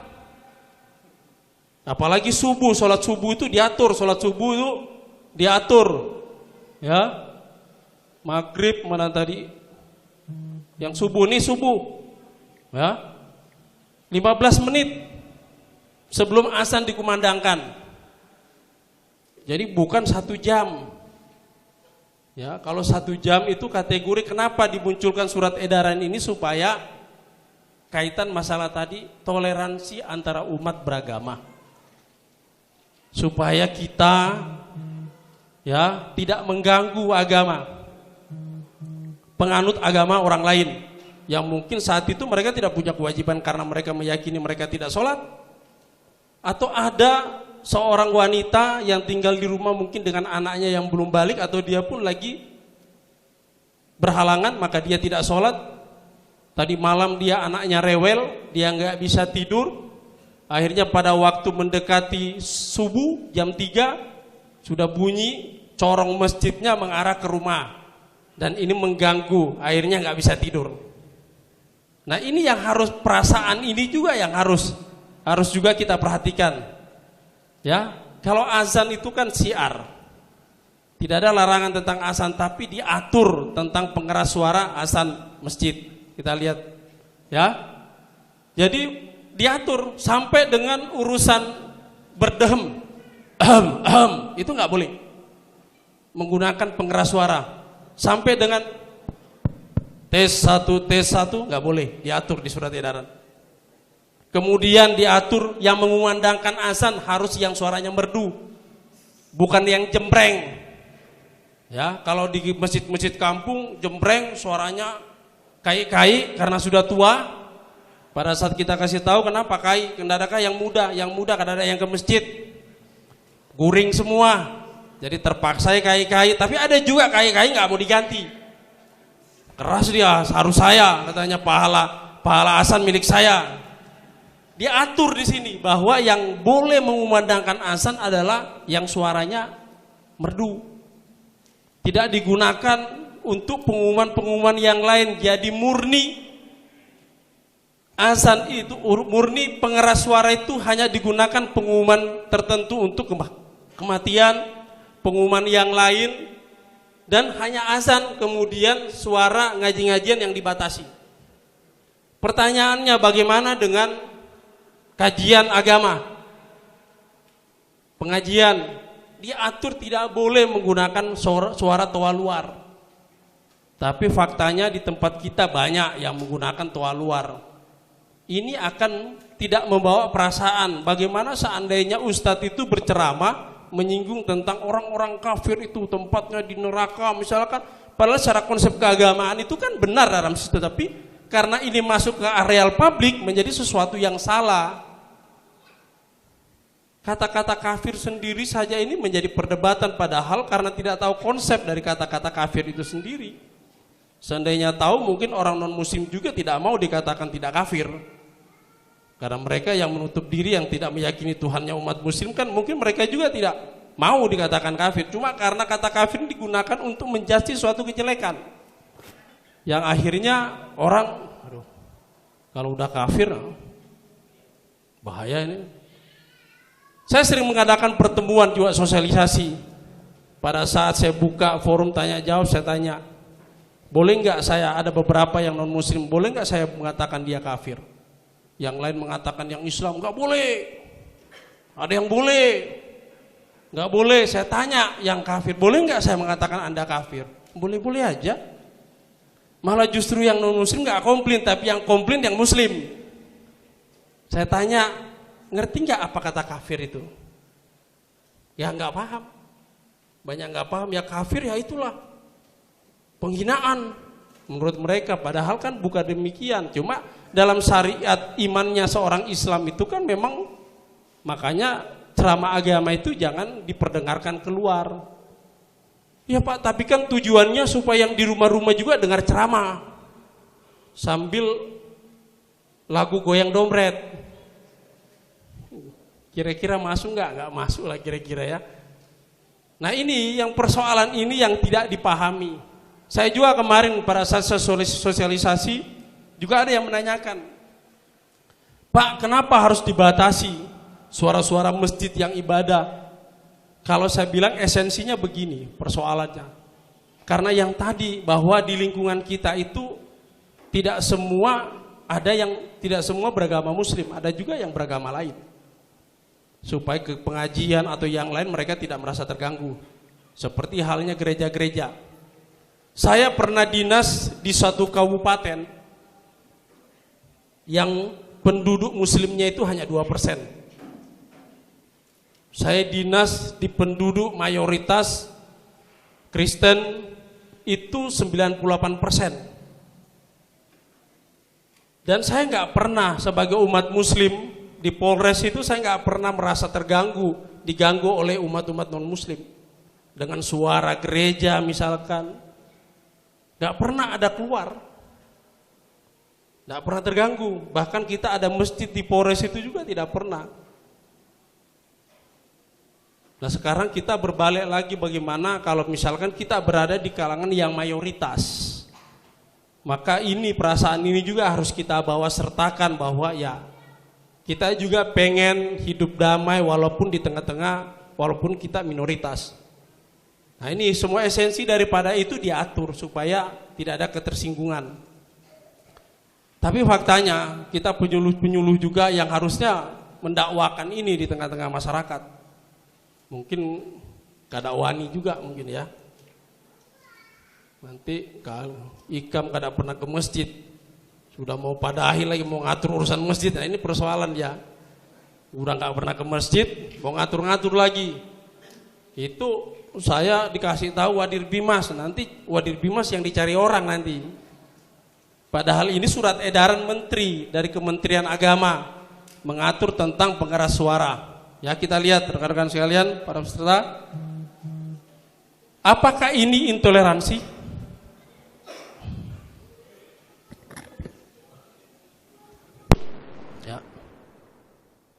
Apalagi subuh, sholat subuh itu diatur, sholat subuh itu diatur. Ya. Maghrib mana tadi? Yang subuh nih subuh. Ya. 15 menit sebelum azan dikumandangkan. Jadi bukan 1 jam. Ya, kalau 1 jam itu kategori, kenapa dimunculkan surat edaran ini? Supaya kaitan masalah tadi, toleransi antara umat beragama. Supaya kita ya tidak mengganggu agama, penganut agama orang lain yang mungkin saat itu mereka tidak punya kewajiban karena mereka meyakini mereka tidak sholat. Atau ada seorang wanita yang tinggal di rumah mungkin dengan anaknya yang belum balik, atau dia pun lagi berhalangan, maka dia tidak sholat. Tadi malam dia anaknya rewel, dia nggak bisa tidur. Akhirnya pada waktu mendekati subuh jam 3 sudah bunyi corong masjidnya mengarah ke rumah, dan ini mengganggu, akhirnya nggak bisa tidur. Nah ini yang harus, perasaan ini juga yang harus juga kita perhatikan. Ya, kalau azan itu kan syiar, tidak ada larangan tentang azan, tapi diatur tentang pengeras suara azan masjid. Kita lihat, ya. Jadi diatur sampai dengan urusan berdehem, itu nggak boleh menggunakan pengeras suara. Sampai dengan tes 1 nggak boleh, diatur di surat edaran. Kemudian diatur yang mengumandangkan azan harus yang suaranya merdu, bukan yang jembreng. Ya, kalau di masjid-masjid kampung jembreng suaranya kai-kai karena sudah tua. Pada saat kita kasih tahu kenapa kai, kendadakah yang muda kadang-kadang yang ke masjid guring semua. Jadi terpaksa kai-kai, tapi ada juga kai-kai nggak mau diganti. Keras dia, harus saya, katanya pahala azan milik saya. Diatur di sini bahwa yang boleh mengumandangkan azan adalah yang suaranya merdu. Tidak digunakan untuk pengumuman-pengumuman yang lain. Jadi murni azan itu, murni pengeras suara itu hanya digunakan pengumuman tertentu untuk kematian, pengumuman yang lain, dan hanya azan, kemudian suara ngaji-ngajian yang dibatasi. Pertanyaannya, bagaimana dengan kajian agama, pengajian? Diatur tidak boleh menggunakan suara toa luar. Tapi faktanya di tempat kita banyak yang menggunakan toa luar. Ini akan tidak membawa perasaan. Bagaimana seandainya ustadz itu berceramah menyinggung tentang orang-orang kafir itu tempatnya di neraka misalkan, padahal secara konsep keagamaan itu kan benar dalam situ, tapi karena ini masuk ke areal publik menjadi sesuatu yang salah. Kata-kata kafir sendiri saja ini menjadi perdebatan, padahal karena tidak tahu konsep dari kata-kata kafir itu sendiri. Seandainya tahu, mungkin orang non muslim juga tidak mau dikatakan tidak kafir. Karena mereka yang menutup diri, yang tidak meyakini Tuhannya umat muslim, kan mungkin mereka juga tidak mau dikatakan kafir. Cuma karena kata kafir digunakan untuk menjudge suatu kejelekan, yang akhirnya orang, aduh, kalau udah kafir bahaya ini. Saya sering mengadakan pertemuan juga sosialisasi. Pada saat saya buka forum tanya jawab, saya tanya, boleh nggak saya, ada beberapa yang non muslim, boleh nggak saya mengatakan dia kafir? Yang lain mengatakan yang Islam nggak boleh. Ada yang boleh, nggak boleh. Saya tanya yang kafir, boleh nggak saya mengatakan Anda kafir? Boleh-boleh aja. Malah justru yang non muslim nggak komplain, tapi yang komplain yang muslim. Saya tanya, ngerti nggak apa kata kafir itu? Ya nggak paham. Banyak nggak paham. Ya kafir ya itulah penghinaan menurut mereka. Padahal kan bukan demikian. Cuma dalam syariat imannya seorang Islam itu kan memang, makanya ceramah agama itu jangan diperdengarkan keluar. Ya Pak, tapi kan tujuannya supaya yang di rumah-rumah juga dengar ceramah sambil lagu goyang dompet. Kira-kira masuk nggak? Nggak masuk lah kira-kira ya. Nah ini yang persoalan ini yang tidak dipahami. Saya juga kemarin pada saat sosialisasi juga ada yang menanyakan, Pak, kenapa harus dibatasi suara-suara masjid yang ibadah? Kalau saya bilang esensinya begini persoalannya. Karena yang tadi bahwa di lingkungan kita itu tidak semua, ada yang tidak semua beragama muslim, ada juga yang beragama lain. Supaya ke pengajian atau yang lain mereka tidak merasa terganggu. Seperti halnya gereja-gereja. Saya pernah dinas di suatu kabupaten yang penduduk muslimnya itu hanya 2%. Saya dinas di penduduk mayoritas Kristen itu 98%. Dan saya nggak pernah sebagai umat muslim di Polres itu saya nggak pernah merasa diganggu oleh umat-umat non-muslim dengan suara gereja misalkan, nggak pernah ada keluar, nggak pernah terganggu. Bahkan kita ada masjid di Polres itu juga tidak pernah. Nah sekarang kita berbalik lagi bagaimana kalau misalkan kita berada di kalangan yang mayoritas, maka ini perasaan ini juga harus kita bawa sertakan bahwa ya kita juga pengen hidup damai walaupun di tengah-tengah, walaupun kita minoritas. Nah ini semua esensi daripada itu diatur supaya tidak ada ketersinggungan. Tapi faktanya kita penyuluh-penyuluh juga yang harusnya mendakwakan ini di tengah-tengah masyarakat. Mungkin kada wani juga mungkin ya. Nanti kalau ikam kada pernah ke masjid, sudah mau pada akhir lagi mau ngatur urusan masjid. Nah ini persoalan ya. Udah nggak pernah ke masjid, mau ngatur-ngatur lagi. Itu saya dikasih tahu Wadir Bimas, nanti Wadir Bimas yang dicari orang nanti. Padahal ini surat edaran menteri dari Kementerian Agama mengatur tentang pengeras suara. Ya kita lihat rekan-rekan sekalian, para peserta. Apakah ini intoleransi?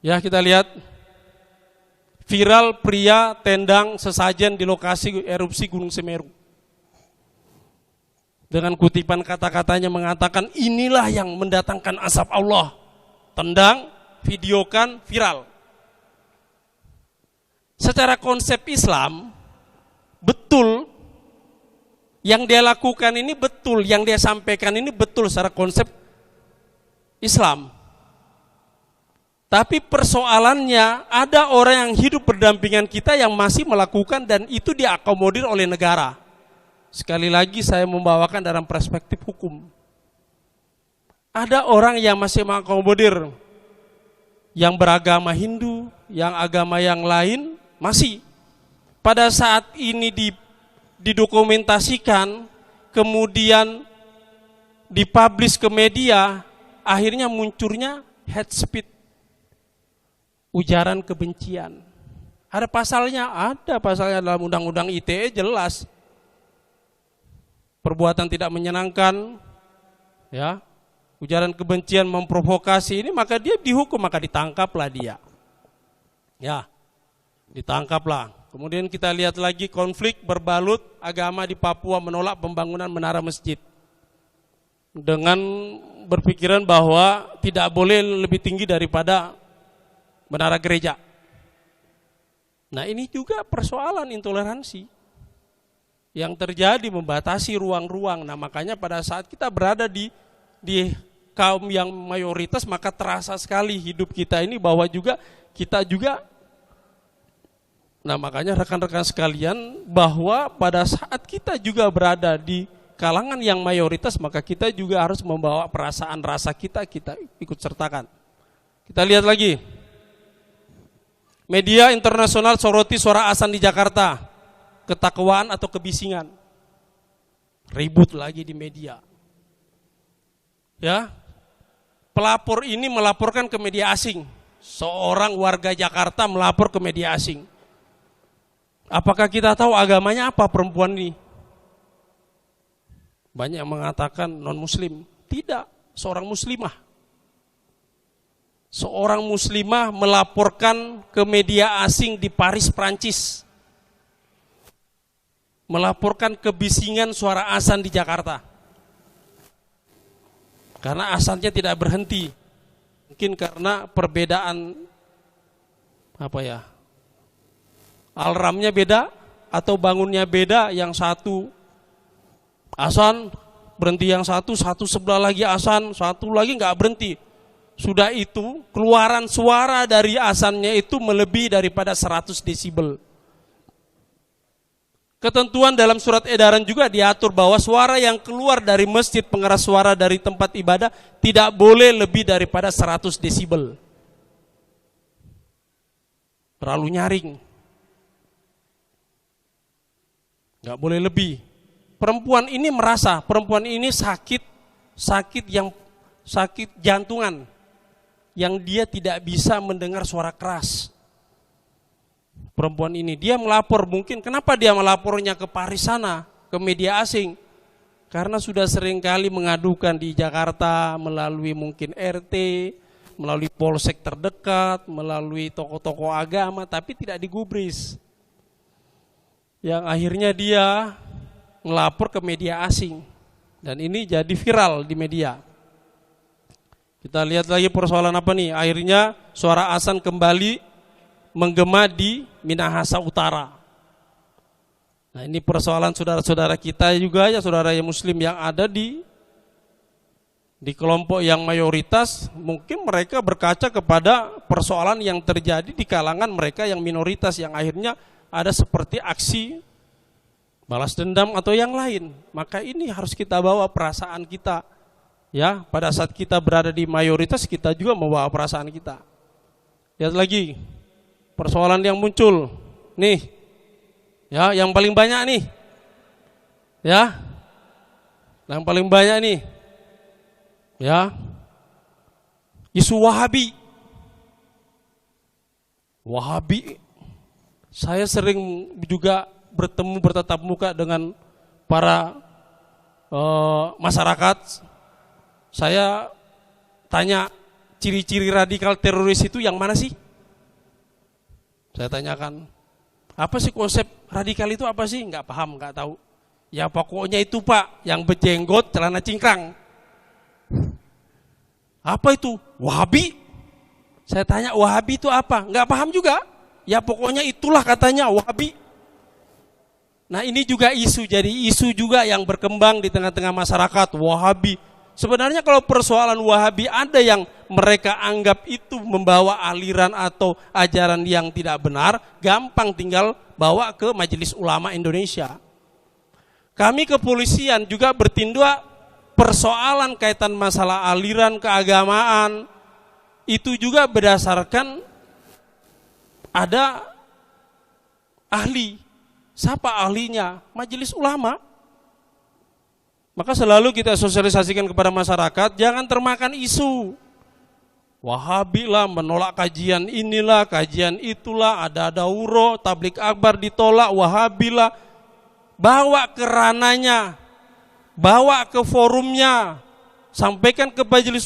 Ya kita lihat, viral pria tendang sesajen di lokasi erupsi Gunung Semeru. Dengan kutipan kata-katanya mengatakan inilah yang mendatangkan azab Allah. Tendang, videokan, viral. Secara konsep Islam, betul yang dia lakukan ini betul, yang dia sampaikan ini betul secara konsep Islam. Tapi persoalannya ada orang yang hidup berdampingan kita yang masih melakukan dan itu diakomodir oleh negara. Sekali lagi saya membawakan dalam perspektif hukum. Ada orang yang masih mengakomodir yang beragama Hindu, yang agama yang lain masih. Pada saat ini didokumentasikan, kemudian dipublish ke media, akhirnya munculnya hate speech. Ujaran kebencian. Ada pasalnya dalam undang-undang ITE jelas. Perbuatan tidak menyenangkan, ya, ujaran kebencian memprovokasi ini maka dia dihukum, maka ditangkaplah dia. Ya, ditangkaplah. Kemudian kita lihat lagi konflik berbalut agama di Papua menolak pembangunan menara masjid. Dengan berpikiran bahwa tidak boleh lebih tinggi daripada menara gereja. Nah ini juga persoalan intoleransi yang terjadi membatasi ruang-ruang. Nah makanya pada saat kita berada di kaum yang mayoritas maka terasa sekali hidup kita ini bahwa juga kita juga. Nah makanya rekan-rekan sekalian bahwa pada saat kita juga berada di kalangan yang mayoritas maka kita juga harus membawa perasaan rasa kita ikut sertakan. Kita lihat lagi. Media internasional soroti suara azan di Jakarta, ketakwaan atau kebisingan. Ribut lagi di media. Ya. Pelapor ini melaporkan ke media asing. Seorang warga Jakarta melapor ke media asing. Apakah kita tahu agamanya apa perempuan ini? Banyak yang mengatakan non-muslim. Tidak, seorang muslimah. Seorang muslimah melaporkan ke media asing di Paris, Prancis. melaporkan kebisingan suara azan di Jakarta. Karena azannya tidak berhenti. Mungkin karena perbedaan alarmnya beda atau bangunnya beda, yang satu azan berhenti, yang satu sebelah lagi azan, satu lagi nggak berhenti. Sudah itu keluaran suara dari azannya itu melebihi daripada 100 desibel. Ketentuan dalam surat edaran juga diatur bahwa suara yang keluar dari masjid, pengeras suara dari tempat ibadah tidak boleh lebih daripada 100 desibel. Terlalu nyaring. Nggak boleh lebih. Perempuan ini merasa, perempuan ini sakit jantungan, yang dia tidak bisa mendengar suara keras. Perempuan ini, dia melapor, mungkin kenapa dia melapornya ke Paris sana, ke media asing? Karena sudah sering kali mengadukan di Jakarta melalui mungkin RT, melalui polsek terdekat, melalui tokoh-tokoh agama, tapi tidak digubris. Yang akhirnya dia melapor ke media asing, dan ini jadi viral di media. Kita lihat lagi persoalan apa nih? Akhirnya suara azan kembali menggema di Minahasa Utara. Nah, ini persoalan saudara-saudara kita juga ya, saudara yang muslim yang ada di kelompok yang mayoritas, mungkin mereka berkaca kepada persoalan yang terjadi di kalangan mereka yang minoritas, yang akhirnya ada seperti aksi balas dendam atau yang lain. Maka ini harus kita bawa perasaan kita. Ya, pada saat kita berada di mayoritas, kita juga membawa perasaan kita. Lihat lagi persoalan yang muncul nih, ya, yang paling banyak nih, ya, yang paling banyak nih, ya, isu Wahabi. Saya sering juga bertatap muka dengan para masyarakat. Saya tanya, ciri-ciri radikal teroris itu yang mana sih? Saya tanyakan, apa sih konsep radikal itu apa sih? Enggak paham, enggak tahu. Ya pokoknya itu Pak, yang berjenggot, celana cingkrang. Apa itu? Wahabi. Saya tanya, Wahabi itu apa? Enggak paham juga. Ya pokoknya itulah katanya Wahabi. Nah, ini juga isu, jadi isu juga yang berkembang di tengah-tengah masyarakat, Wahabi. Sebenarnya kalau persoalan Wahabi ada yang mereka anggap itu membawa aliran atau ajaran yang tidak benar, gampang tinggal bawa ke Majelis Ulama Indonesia. Kami kepolisian juga bertindak persoalan kaitan masalah aliran keagamaan, itu juga berdasarkan ada ahli. Siapa ahlinya? Majelis Ulama. Maka selalu kita sosialisasikan kepada masyarakat, jangan termakan isu Wahabi lah, menolak kajian inilah, kajian itulah, ada dauro, tablik akbar ditolak, Wahabi lah. Bawa ke rananya, bawa ke forumnya, sampaikan ke Majelis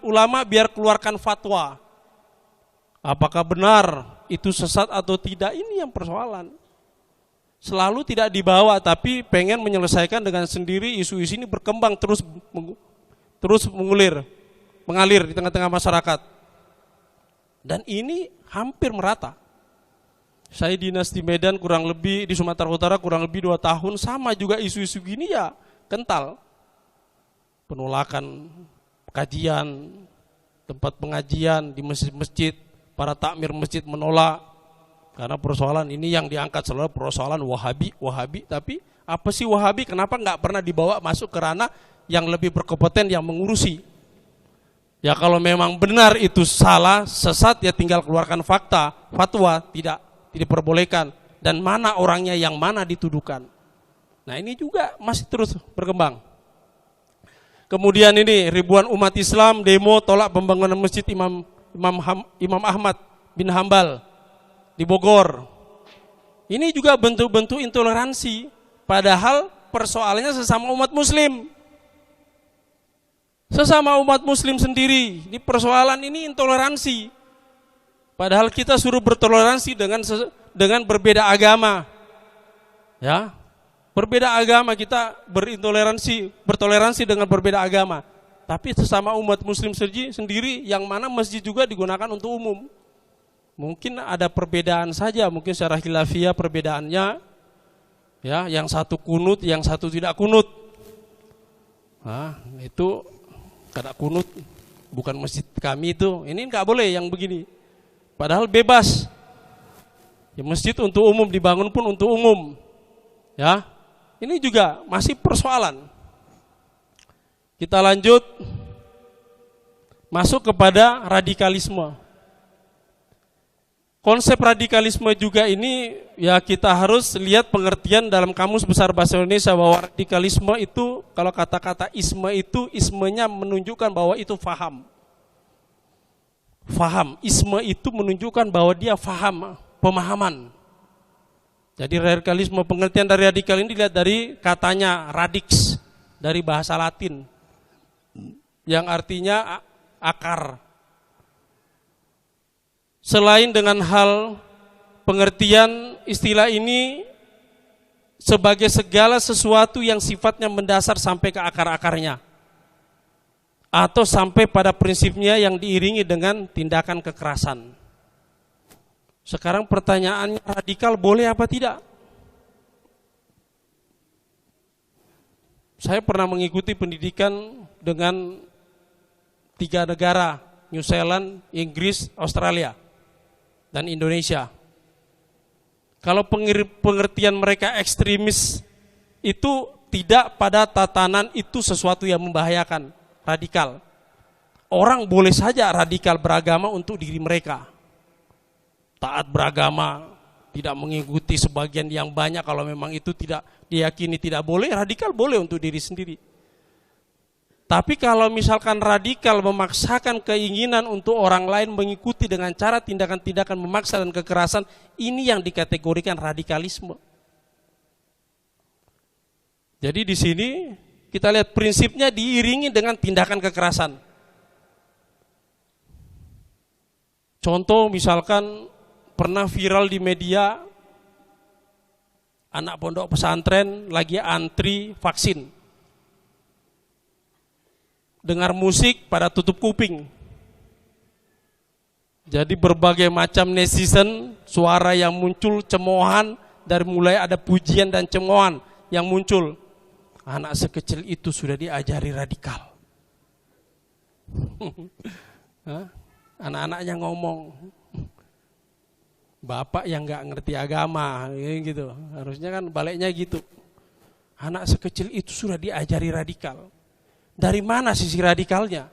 Ulama biar keluarkan fatwa. Apakah benar itu sesat atau tidak, ini yang persoalan. Selalu tidak dibawa, tapi pengen menyelesaikan dengan sendiri. Isu-isu ini berkembang terus mengalir di tengah-tengah masyarakat. Dan ini hampir merata. Saya dinas di Medan kurang lebih, di Sumatera Utara kurang lebih 2 tahun, sama juga isu-isu gini ya kental. Penolakan kajian, tempat pengajian di masjid-masjid, para takmir masjid menolak. Karena persoalan ini yang diangkat selalu persoalan Wahabi, tapi apa sih Wahabi? Kenapa nggak pernah dibawa masuk ke ranah yang lebih berkompeten yang mengurusi? Ya kalau memang benar itu salah, sesat, ya tinggal keluarkan fakta, fatwa, tidak diperbolehkan. Dan mana orangnya, yang mana dituduhkan. Nah ini juga masih terus berkembang. Kemudian ini ribuan umat Islam demo tolak pembangunan masjid Imam Ahmad bin Hambal di Bogor. Ini juga bentuk-bentuk intoleransi, padahal persoalannya sesama umat muslim. Sesama umat muslim sendiri, di persoalan ini intoleransi. Padahal kita suruh bertoleransi dengan berbeda agama. Ya, berbeda agama kita bertoleransi dengan berbeda agama. Tapi sesama umat muslim sendiri yang mana masjid juga digunakan untuk umum. Mungkin ada perbedaan saja, mungkin secara khilafiyah perbedaannya, ya, yang satu kunut, yang satu tidak kunut. Nah, itu kada kunut, bukan masjid kami itu. Ini nggak boleh yang begini. Padahal bebas. Ya, masjid untuk umum dibangun pun untuk umum. Ya, ini juga masih persoalan. Kita lanjut masuk kepada radikalisme. Konsep radikalisme juga ini ya kita harus lihat pengertian dalam Kamus Besar Bahasa Indonesia bahwa radikalisme itu kalau kata-kata isme itu ismenya menunjukkan bahwa itu faham. Faham, isme itu menunjukkan bahwa dia faham, pemahaman. Jadi radikalisme, pengertian dari radikal ini dilihat dari katanya radix, dari bahasa Latin, yang artinya akar. Selain dengan hal pengertian istilah ini sebagai segala sesuatu yang sifatnya mendasar sampai ke akar-akarnya, atau sampai pada prinsipnya yang diiringi dengan tindakan kekerasan. Sekarang pertanyaannya, radikal boleh apa tidak? Saya pernah mengikuti pendidikan dengan 3 negara, New Zealand, Inggris, Australia, dan Indonesia. Kalau pengertian mereka ekstremis itu tidak pada tatanan itu sesuatu yang membahayakan, radikal. Orang boleh saja radikal beragama untuk diri mereka. Taat beragama, tidak mengikuti sebagian yang banyak, kalau memang itu tidak diyakini tidak boleh, radikal boleh untuk diri sendiri. Tapi kalau misalkan radikal memaksakan keinginan untuk orang lain mengikuti dengan cara tindakan-tindakan memaksa dan kekerasan, ini yang dikategorikan radikalisme. Jadi di sini kita lihat prinsipnya diiringi dengan tindakan kekerasan. Contoh misalkan pernah viral di media, anak pondok pesantren lagi antri vaksin. Dengar musik pada tutup kuping. Jadi berbagai macam netizen, suara yang muncul, cemoohan, dari mulai ada pujian dan cemoohan yang muncul. Anak sekecil itu sudah diajari radikal. Anak-anaknya ngomong, bapak yang nggak ngerti agama, gitu. Harusnya kan baliknya gitu. Anak sekecil itu sudah diajari radikal. Dari mana sisi radikalnya?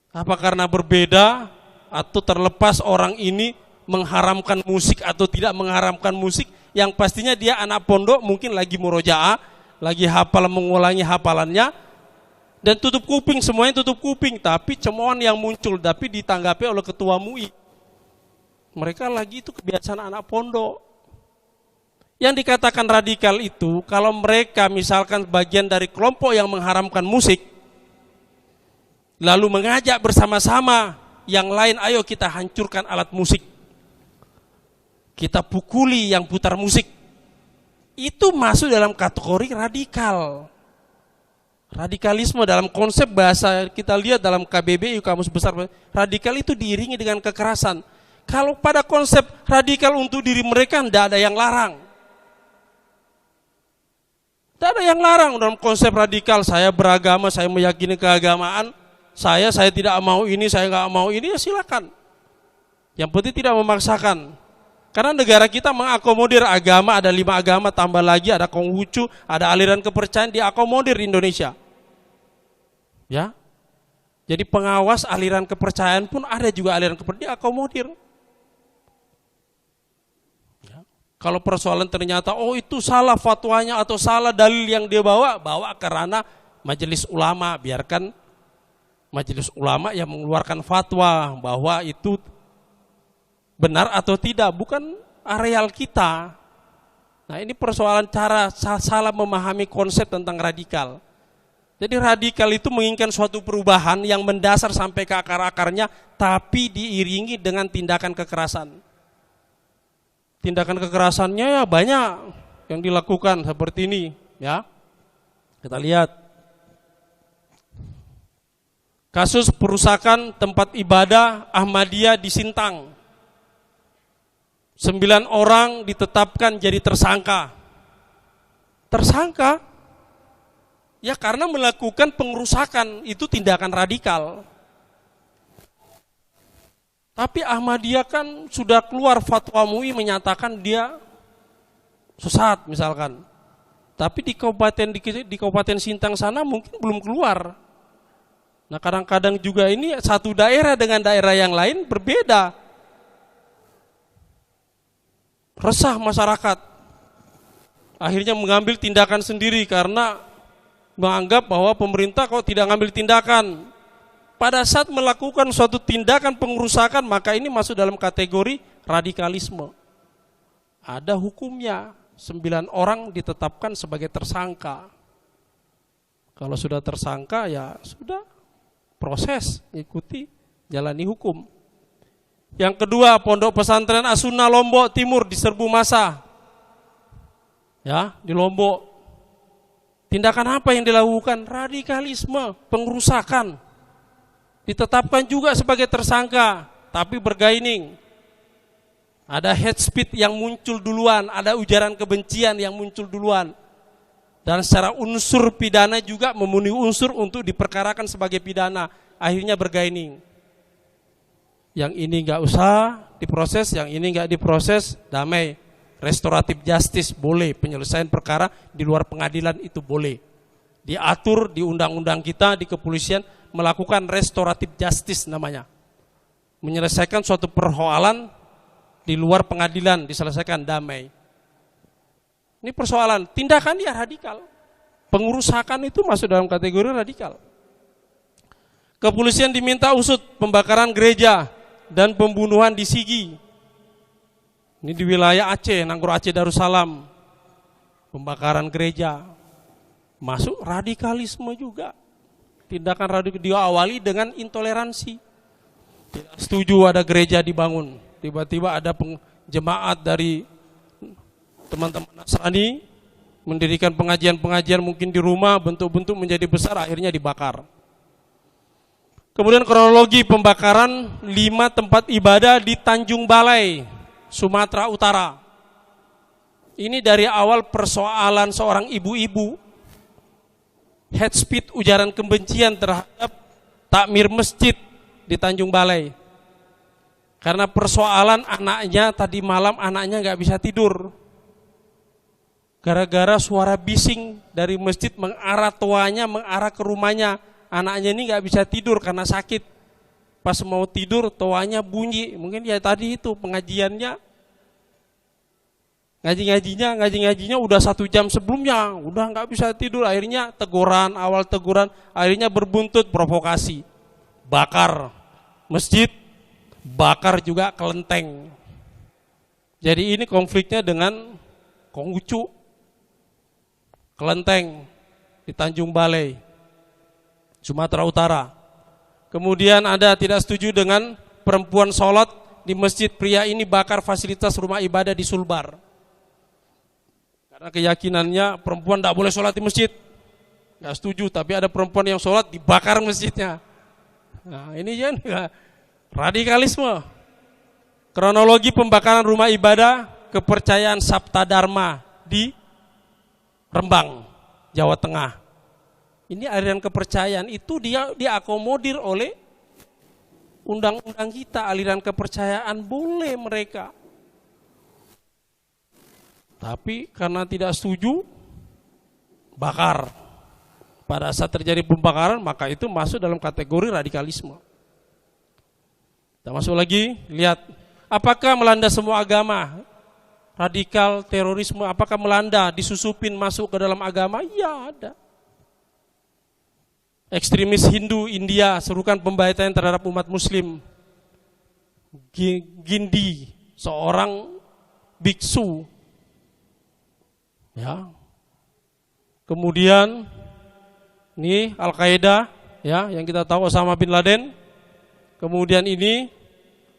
Apa karena berbeda atau terlepas orang ini mengharamkan musik atau tidak mengharamkan musik? Yang pastinya dia anak pondok, mungkin lagi murojaah, lagi hafal, mengulangi hafalannya, dan tutup kuping, semuanya tutup kuping. Tapi cemoohan yang muncul, tapi ditanggapi oleh ketua MUI. Mereka lagi itu kebiasaan anak pondok. Yang dikatakan radikal itu, kalau mereka misalkan bagian dari kelompok yang mengharamkan musik, lalu mengajak bersama-sama yang lain, ayo kita hancurkan alat musik, kita pukuli yang putar musik, itu masuk dalam kategori radikal. Radikalisme dalam konsep bahasa kita lihat dalam KBBI, Kamus Besar, radikal itu diiringi dengan kekerasan. Kalau pada konsep radikal untuk diri mereka tidak ada yang larang. Tidak ada yang larang dalam konsep radikal. Saya beragama, saya meyakini keagamaan, saya tidak mau ini, saya nggak mau ini, ya silakan. Yang penting tidak memaksakan. Karena negara kita mengakomodir agama, ada 5 agama, tambah lagi ada Konghucu, ada aliran kepercayaan, diakomodir di Indonesia. Ya, jadi pengawas aliran kepercayaan pun ada juga aliran kepercayaan, diakomodir. Kalau persoalan ternyata, oh itu salah fatwanya atau salah dalil yang dia bawa ke ranah majelis ulama. Biarkan majelis ulama yang mengeluarkan fatwa bahwa itu benar atau tidak, bukan areal kita. Nah ini persoalan cara salah memahami konsep tentang radikal. Jadi radikal itu menginginkan suatu perubahan yang mendasar sampai ke akar-akarnya, tapi diiringi dengan tindakan kekerasan. tindakan kekerasannya ya banyak yang dilakukan seperti ini, ya. Kita lihat kasus perusakan tempat ibadah Ahmadiyah di Sintang. 9 orang ditetapkan jadi tersangka. Tersangka? Ya karena melakukan pengerusakan, itu tindakan radikal. Tapi Ahmadiyah kan sudah keluar fatwa MUI menyatakan dia sesat misalkan. Tapi di Kabupaten Sintang sana mungkin belum keluar. Nah kadang-kadang juga ini satu daerah dengan daerah yang lain berbeda. Resah masyarakat. Akhirnya mengambil tindakan sendiri karena menganggap bahwa pemerintah kok tidak mengambil tindakan. Pada saat melakukan suatu tindakan pengerusakan, maka ini masuk dalam kategori radikalisme. Ada hukumnya, 9 orang ditetapkan sebagai tersangka. Kalau sudah tersangka ya sudah proses, ikuti, jalani hukum. Yang kedua, Pondok Pesantren As-Sunnah Lombok Timur diserbu massa. Ya, di Lombok. Tindakan apa yang dilakukan? Radikalisme, pengerusakan. Ditetapkan juga sebagai tersangka, tapi bergaining. Ada hate speech yang muncul duluan, ada ujaran kebencian yang muncul duluan. Dan secara unsur pidana juga memenuhi unsur untuk diperkarakan sebagai pidana. Akhirnya bergaining. Yang ini nggak usah diproses, yang ini nggak diproses, damai. Restoratif justice boleh, penyelesaian perkara di luar pengadilan itu boleh. Diatur di undang-undang kita, di kepolisian, melakukan restoratif justice namanya. Menyelesaikan suatu persoalan di luar pengadilan, diselesaikan damai. Ini persoalan, tindakan dia radikal. Pengerusakan itu masuk dalam kategori radikal. Kepolisian diminta usut pembakaran gereja dan pembunuhan di Sigi. Ini di wilayah Aceh, Nanggro Aceh Darussalam. Pembakaran gereja. Masuk radikalisme juga. Tindakan radikal diawali dengan intoleransi. Tidak setuju ada gereja dibangun. Tiba-tiba ada jemaat dari teman-teman Nasrani mendirikan pengajian-pengajian mungkin di rumah, bentuk-bentuk menjadi besar, akhirnya dibakar. Kemudian kronologi pembakaran 5 tempat ibadah di Tanjung Balai, Sumatera Utara. Ini dari awal persoalan seorang ibu-ibu, hate speech, ujaran kebencian terhadap takmir masjid di Tanjung Balai. Karena persoalan anaknya tadi malam, anaknya nggak bisa tidur. Gara-gara suara bising dari masjid mengarah tuanya, mengarah ke rumahnya. Anaknya ini nggak bisa tidur karena sakit. Pas mau tidur, tuanya bunyi. Mungkin ya tadi itu pengajiannya. Ngaji-ngajinya udah 1 jam sebelumnya, udah nggak bisa tidur. Akhirnya teguran, awal teguran, akhirnya berbuntut provokasi. Bakar masjid, bakar juga kelenteng. Jadi ini konfliknya dengan Konghucu, kelenteng di Tanjung Balai, Sumatera Utara. Kemudian ada tidak setuju dengan perempuan sholat di masjid, pria ini bakar fasilitas rumah ibadah di Sulbar. Karena keyakinannya perempuan tidak boleh sholat di masjid. Nggak setuju, tapi ada perempuan yang sholat dibakar masjidnya. Nah ini kan radikalisme. Kronologi pembakaran rumah ibadah kepercayaan Sabta Dharma di Rembang, Jawa Tengah. Ini aliran kepercayaan itu dia diakomodir oleh undang-undang kita, aliran kepercayaan boleh mereka. Tapi karena tidak setuju, bakar. Pada saat terjadi pembakaran, maka itu masuk dalam kategori radikalisme. Kita masuk lagi, lihat. Apakah melanda semua agama? Radikal, terorisme, apakah melanda, disusupin masuk ke dalam agama? Iya, ada. Ekstremis Hindu India serukan pembantaian terhadap umat muslim. Gindi, seorang biksu. Ya. Kemudian ini Al-Qaeda, ya, yang kita tahu Osama bin Laden. Kemudian ini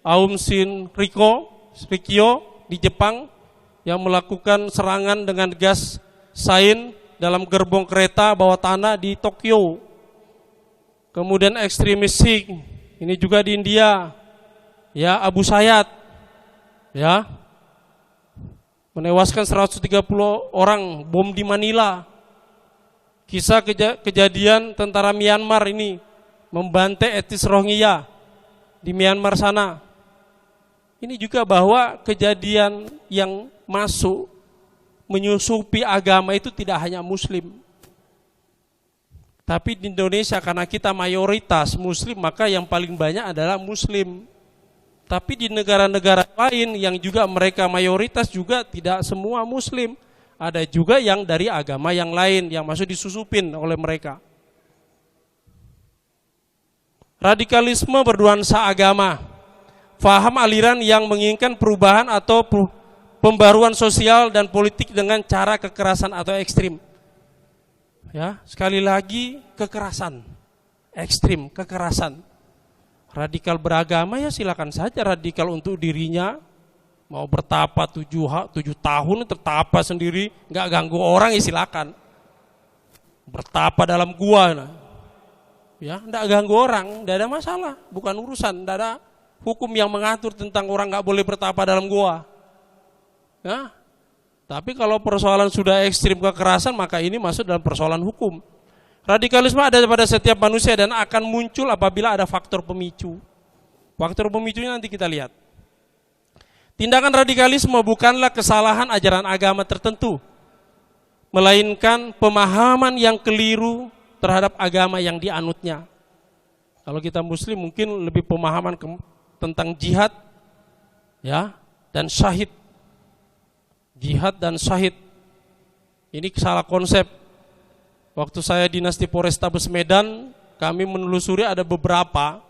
Aung Shin Rikyo, di Jepang yang melakukan serangan dengan gas sarin dalam gerbong kereta bawah tanah di Tokyo. Kemudian ekstremis Sikh, ini juga di India, ya, Abu Sayyaf, ya, menewaskan 130 orang, bom di Manila. Kisah kejadian tentara Myanmar ini membantai etnis Rohingya di Myanmar sana. Ini juga bahwa kejadian yang masuk menyusupi agama itu tidak hanya Muslim. Tapi di Indonesia karena kita mayoritas Muslim, maka yang paling banyak adalah Muslim. Tapi di negara-negara lain yang juga mereka mayoritas juga tidak semua Muslim. Ada juga yang dari agama yang lain yang masuk disusupin oleh mereka. Radikalisme bernuansa agama. Faham aliran yang menginginkan perubahan atau pembaruan sosial dan politik dengan cara kekerasan atau ekstrim. Ya, sekali lagi kekerasan, ekstrim, kekerasan. Radikal beragama ya silakan saja radikal untuk dirinya, mau bertapa 7 tahun tertapa sendiri, nggak ganggu orang ya silakan. Bertapa dalam gua, ya nggak ganggu orang, nggak ada masalah, bukan urusan, nggak ada hukum yang mengatur tentang orang nggak boleh bertapa dalam gua. Ya. Tapi kalau persoalan sudah ekstrim kekerasan, maka ini masuk dalam persoalan hukum. Radikalisme ada pada setiap manusia dan akan muncul apabila ada faktor pemicu. Faktor pemicunya nanti kita lihat. Tindakan radikalisme bukanlah kesalahan ajaran agama tertentu, melainkan pemahaman yang keliru terhadap agama yang dianutnya. Kalau kita Muslim mungkin lebih pemahaman tentang jihad, ya, dan syahid. Jihad dan syahid, ini salah konsep. Waktu saya dinas di Polrestabes Medan, kami menelusuri ada beberapa,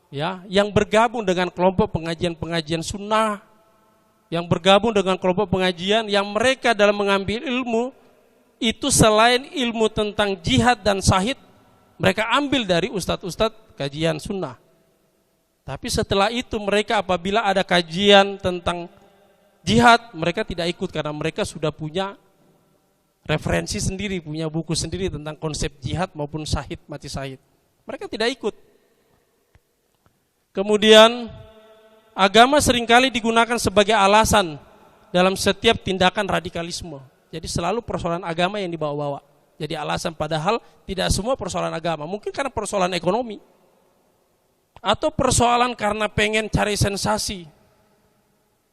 ya, yang bergabung dengan kelompok pengajian sunnah, yang bergabung dengan kelompok pengajian yang mereka dalam mengambil ilmu itu selain ilmu tentang jihad dan syahid, mereka ambil dari ustadz-ustadz kajian sunnah. Tapi setelah itu mereka apabila ada kajian tentang jihad, mereka tidak ikut karena mereka sudah punya referensi sendiri, punya buku sendiri tentang konsep jihad maupun syahid, mati syahid. Mereka tidak ikut. Kemudian agama seringkali digunakan sebagai alasan dalam setiap tindakan radikalisme. Jadi selalu persoalan agama yang dibawa-bawa. Jadi alasan, padahal tidak semua persoalan agama. Mungkin karena persoalan ekonomi. Atau persoalan karena pengen cari sensasi.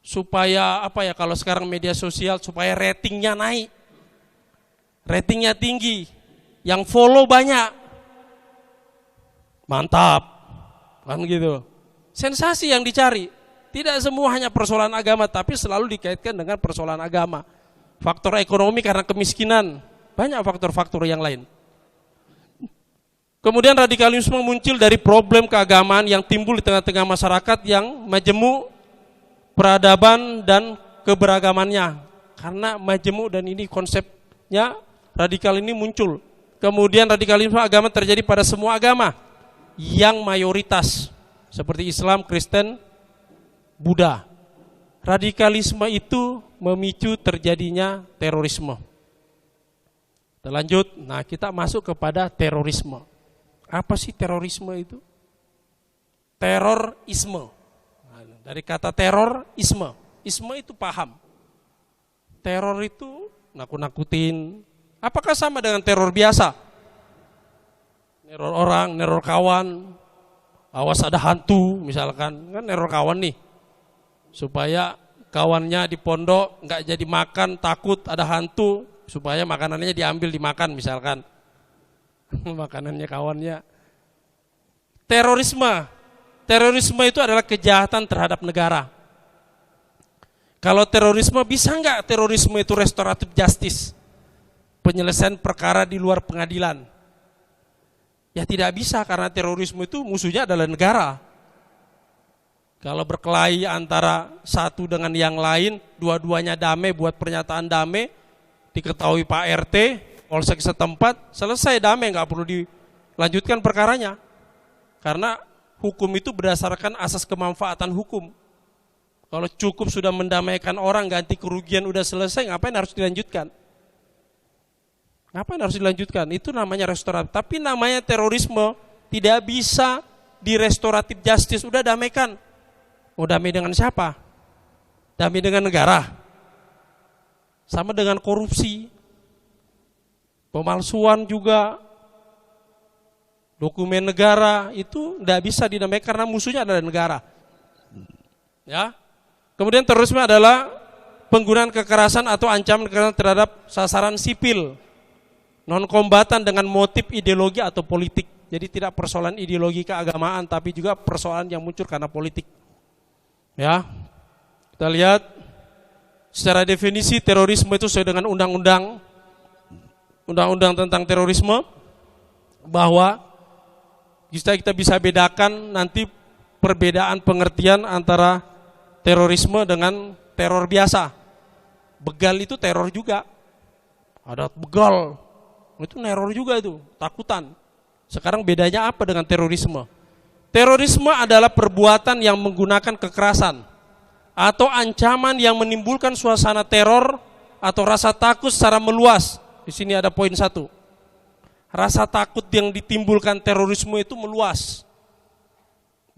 Supaya apa ya, kalau sekarang media sosial, supaya ratingnya naik, ratingnya tinggi, yang follow banyak, mantap, kan gitu. Sensasi yang dicari, tidak semua hanya persoalan agama, tapi selalu dikaitkan dengan persoalan agama. Faktor ekonomi karena kemiskinan, banyak faktor-faktor yang lain. Kemudian radikalisme muncul dari problem keagamaan yang timbul di tengah-tengah masyarakat yang majemuk peradaban dan keberagamannya. Karena majemuk dan ini konsepnya radikal ini muncul. Kemudian radikalisme agama terjadi pada semua agama yang mayoritas seperti Islam, Kristen, Buddha. Radikalisme itu memicu terjadinya terorisme. Kita lanjut. Nah, kita masuk kepada terorisme. Apa sih terorisme itu? Terorisme. Dari kata teror, isme. Isme itu paham. Teror itu nakut-nakutin. Apakah sama dengan teror biasa? Neror orang, neror kawan. Awas ada hantu misalkan. Kan neror kawan nih. Supaya kawannya di pondok nggak jadi makan, takut ada hantu. Supaya makanannya diambil dimakan misalkan. Makanannya kawannya. Terorisme. Terorisme itu adalah kejahatan terhadap negara. Kalau terorisme, bisa nggak terorisme itu restoratif justice? Penyelesaian perkara di luar pengadilan. Ya tidak bisa, karena terorisme itu musuhnya adalah negara. Kalau berkelahi antara satu dengan yang lain, dua-duanya damai, buat pernyataan damai, diketahui Pak RT, polsek setempat, selesai damai, nggak perlu dilanjutkan perkaranya. Karena hukum itu berdasarkan asas kemanfaatan hukum. Kalau cukup sudah mendamaikan orang, ganti kerugian udah selesai, ngapain harus dilanjutkan? Ngapain harus dilanjutkan? Itu namanya restoratif. Tapi namanya terorisme tidak bisa di restoratif justice. Udah damaikan. Mau damai dengan siapa? Damai dengan negara. Sama dengan korupsi. Pemalsuan juga. Dokumen negara itu tidak bisa didamaikan karena musuhnya adalah negara. Ya. Kemudian terorisme adalah penggunaan kekerasan atau ancaman kekerasan terhadap sasaran sipil, non-kombatan dengan motif ideologi atau politik. Jadi tidak persoalan ideologi keagamaan, tapi juga persoalan yang muncul karena politik. Ya, kita lihat secara definisi terorisme itu sesuai dengan undang-undang tentang terorisme, bahwa kita bisa bedakan nanti perbedaan pengertian antara terorisme dengan teror biasa. Begal itu teror juga. Ada begal, itu teror juga itu, takutan. Sekarang bedanya apa dengan terorisme? Terorisme adalah perbuatan yang menggunakan kekerasan atau ancaman yang menimbulkan suasana teror atau rasa takut secara meluas. Di sini ada poin 1. Rasa takut yang ditimbulkan terorisme itu meluas.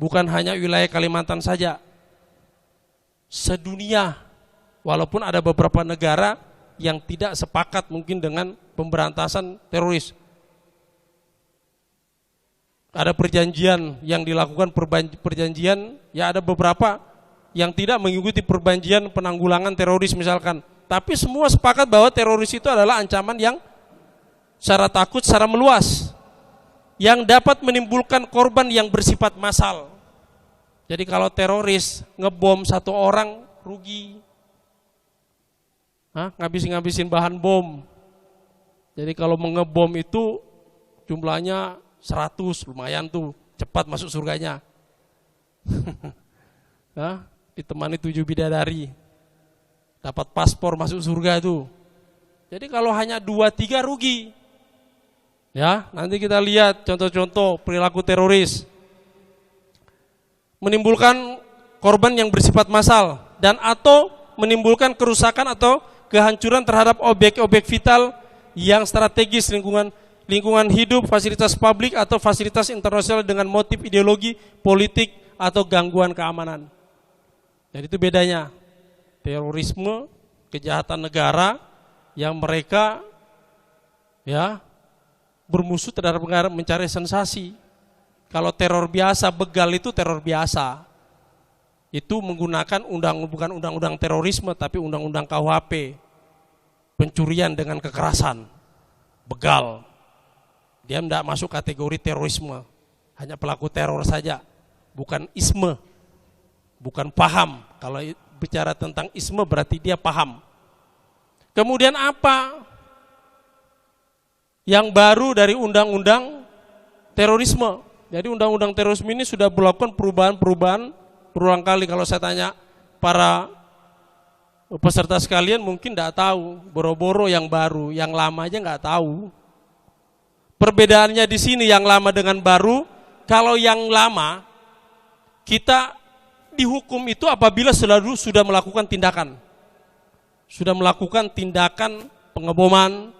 Bukan hanya wilayah Kalimantan saja. Sedunia, walaupun ada beberapa negara yang tidak sepakat mungkin dengan pemberantasan teroris. Ada perjanjian yang dilakukan, perjanjian, ya ada beberapa yang tidak mengikuti perjanjian penanggulangan teroris misalkan. Tapi semua sepakat bahwa teroris itu adalah ancaman yang secara takut, secara meluas, yang dapat menimbulkan korban yang bersifat massal. Jadi kalau teroris ngebom 1 orang rugi, ngabisin bahan bom. Jadi kalau mengebom itu jumlahnya 100, lumayan tuh, cepat masuk surganya. Ditemani 7 bidadari, dapat paspor masuk surga itu. Jadi kalau hanya 2-3 rugi. Ya, nanti kita lihat contoh-contoh perilaku teroris. Menimbulkan korban yang bersifat massal dan atau menimbulkan kerusakan atau kehancuran terhadap objek-objek vital yang strategis, lingkungan hidup, fasilitas publik atau fasilitas internasional dengan motif ideologi, politik atau gangguan keamanan. Jadi itu bedanya. Terorisme, kejahatan negara yang mereka ya bermusuh terhadap negara, mencari sensasi. Kalau teror biasa, begal itu teror biasa. Itu menggunakan bukan undang-undang terorisme, tapi undang-undang KUHP. Pencurian dengan kekerasan. Begal. Dia tidak masuk kategori terorisme. Hanya pelaku teror saja. Bukan isme. Bukan paham. Kalau bicara tentang isme berarti dia paham. Kemudian apa yang baru dari undang-undang terorisme? Jadi undang-undang terorisme ini sudah melakukan perubahan-perubahan berulang kali. Kalau saya tanya para peserta sekalian mungkin tidak tahu, boro-boro yang baru, yang lama aja nggak tahu. Perbedaannya di sini yang lama dengan baru, kalau yang lama kita dihukum itu apabila selalu sudah melakukan tindakan. Sudah melakukan tindakan pengeboman,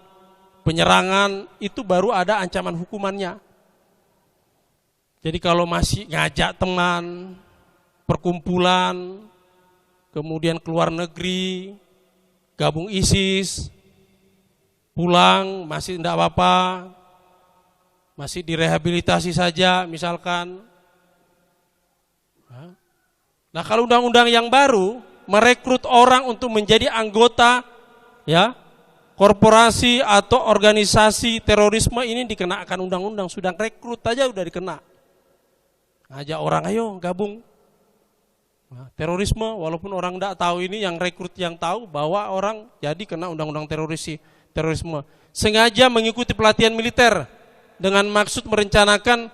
penyerangan, itu baru ada ancaman hukumannya. Jadi kalau masih ngajak teman, perkumpulan, kemudian keluar negeri, gabung ISIS, pulang masih tidak apa-apa, masih direhabilitasi saja misalkan. Nah kalau undang-undang yang baru merekrut orang untuk menjadi anggota ya korporasi atau organisasi terorisme, ini dikenakan undang-undang, sudah rekrut aja udah dikena. Ngajak orang ayo gabung. Nah, terorisme walaupun orang tidak tahu, ini yang rekrut yang tahu bahwa orang jadi kena undang-undang terorisme. Sengaja mengikuti pelatihan militer dengan maksud merencanakan,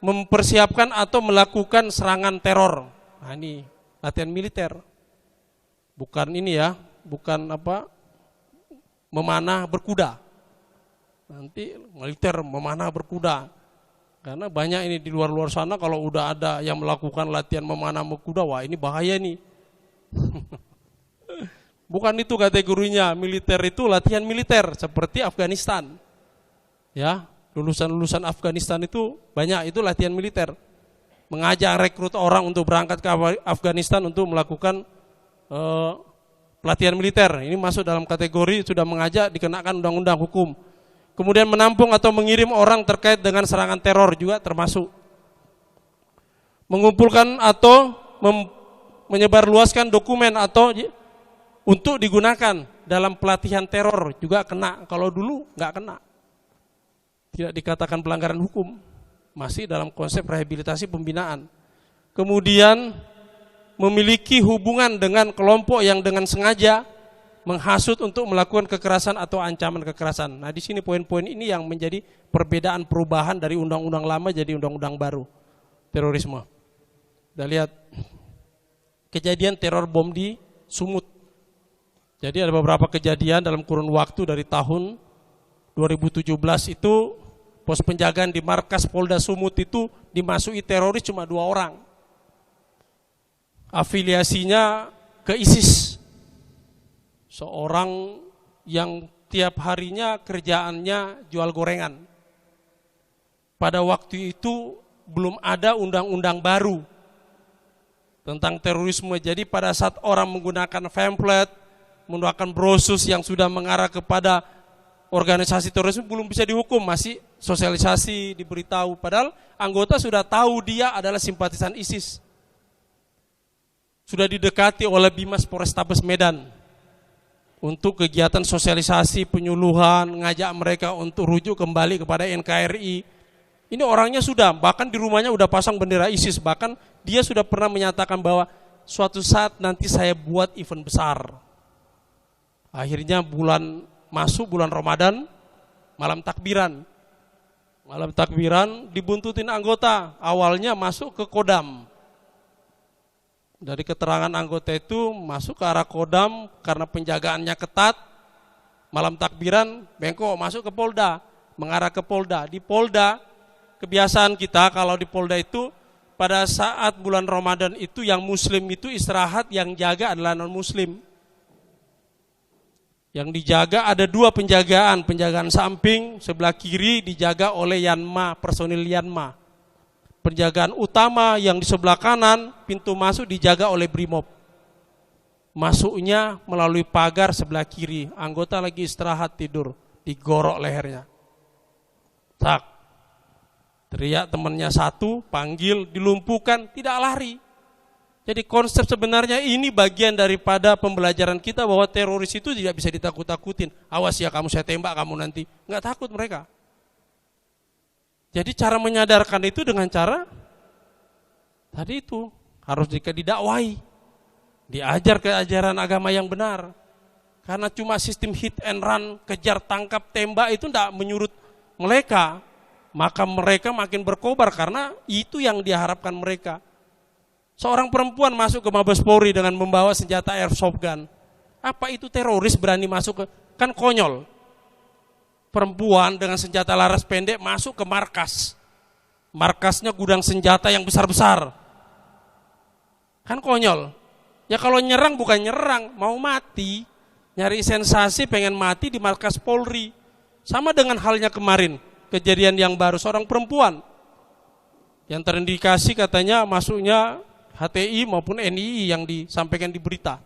mempersiapkan atau melakukan serangan teror. Nah ini latihan militer. Bukan ini ya, bukan memanah berkuda. Nanti militer memanah berkuda. Karena banyak ini di luar-luar sana kalau udah ada yang melakukan latihan memanah berkuda, wah ini bahaya nih. Bukan itu kategorinya. Militer itu latihan militer seperti Afghanistan. Ya, lulusan-lulusan Afghanistan itu banyak, itu latihan militer. Mengajak rekrut orang untuk berangkat ke Afghanistan untuk melakukan pelatihan militer. Ini masuk dalam kategori sudah mengajak dikenakan undang-undang hukum. Kemudian menampung atau mengirim orang terkait dengan serangan teror juga termasuk. Mengumpulkan atau menyebarluaskan dokumen atau untuk digunakan dalam pelatihan teror juga kena. Kalau dulu nggak kena. Tidak dikatakan pelanggaran hukum. Masih dalam konsep rehabilitasi pembinaan. Kemudian memiliki hubungan dengan kelompok yang dengan sengaja menghasut untuk melakukan kekerasan atau ancaman kekerasan. Nah, di sini poin-poin ini yang menjadi perbedaan perubahan dari undang-undang lama jadi undang-undang baru terorisme. Kita lihat kejadian teror bom di Sumut. Jadi ada beberapa kejadian dalam kurun waktu dari tahun 2017 itu pos penjagaan di markas Polda Sumut itu dimasuki teroris cuma 2 orang. Afiliasinya ke ISIS. Seorang yang tiap harinya kerjaannya jual gorengan. Pada waktu itu belum ada undang-undang baru tentang terorisme. Jadi pada saat orang menggunakan pamflet, menggunakan brosus yang sudah mengarah kepada organisasi terorisme belum bisa dihukum, masih sosialisasi, diberitahu. Padahal anggota sudah tahu dia adalah simpatisan ISIS. Sudah didekati oleh Bimas Polrestabes Medan untuk kegiatan sosialisasi, penyuluhan, ngajak mereka untuk rujuk kembali kepada NKRI. Ini orangnya sudah, bahkan di rumahnya udah pasang bendera ISIS, bahkan dia sudah pernah menyatakan bahwa suatu saat nanti saya buat event besar. Akhirnya masuk bulan Ramadan, malam takbiran. Malam takbiran dibuntutin anggota, awalnya masuk ke Kodam. Dari keterangan anggota itu masuk ke arah Kodam karena penjagaannya ketat. Malam takbiran bengkok masuk ke Polda, mengarah ke Polda. Di Polda kebiasaan kita kalau di Polda itu pada saat bulan Ramadan itu yang muslim itu istirahat, yang jaga adalah non muslim. Yang dijaga ada 2 penjagaan, penjagaan samping sebelah kiri dijaga oleh Yanma, personil Yanma. Penjagaan utama yang di sebelah kanan, pintu masuk dijaga oleh Brimob. Masuknya melalui pagar sebelah kiri. Anggota lagi istirahat tidur, digorok lehernya. Tak. Teriak temannya satu, panggil, dilumpuhkan, tidak lari. Jadi konsep sebenarnya ini bagian daripada pembelajaran kita bahwa teroris itu tidak bisa ditakut-takutin. Awas ya kamu, saya tembak kamu nanti. Enggak takut mereka. Jadi cara menyadarkan itu dengan cara tadi itu harus didakwai, diajar keajaran agama yang benar. Karena cuma sistem hit and run, kejar tangkap tembak itu tidak menyurut mereka, maka mereka makin berkobar karena itu yang diharapkan mereka. Seorang perempuan masuk ke Mabes Polri dengan membawa senjata airsoft gun. Apa itu teroris berani masuk ke? Kan konyol. Perempuan dengan senjata laras pendek masuk ke markas. Markasnya gudang senjata yang besar-besar. Kan konyol. Ya kalau nyerang bukan nyerang, mau mati. Nyari sensasi pengen mati di markas Polri. Sama dengan halnya kemarin, kejadian yang baru seorang perempuan. Yang terindikasi katanya masuknya HTI maupun NII yang disampaikan di berita.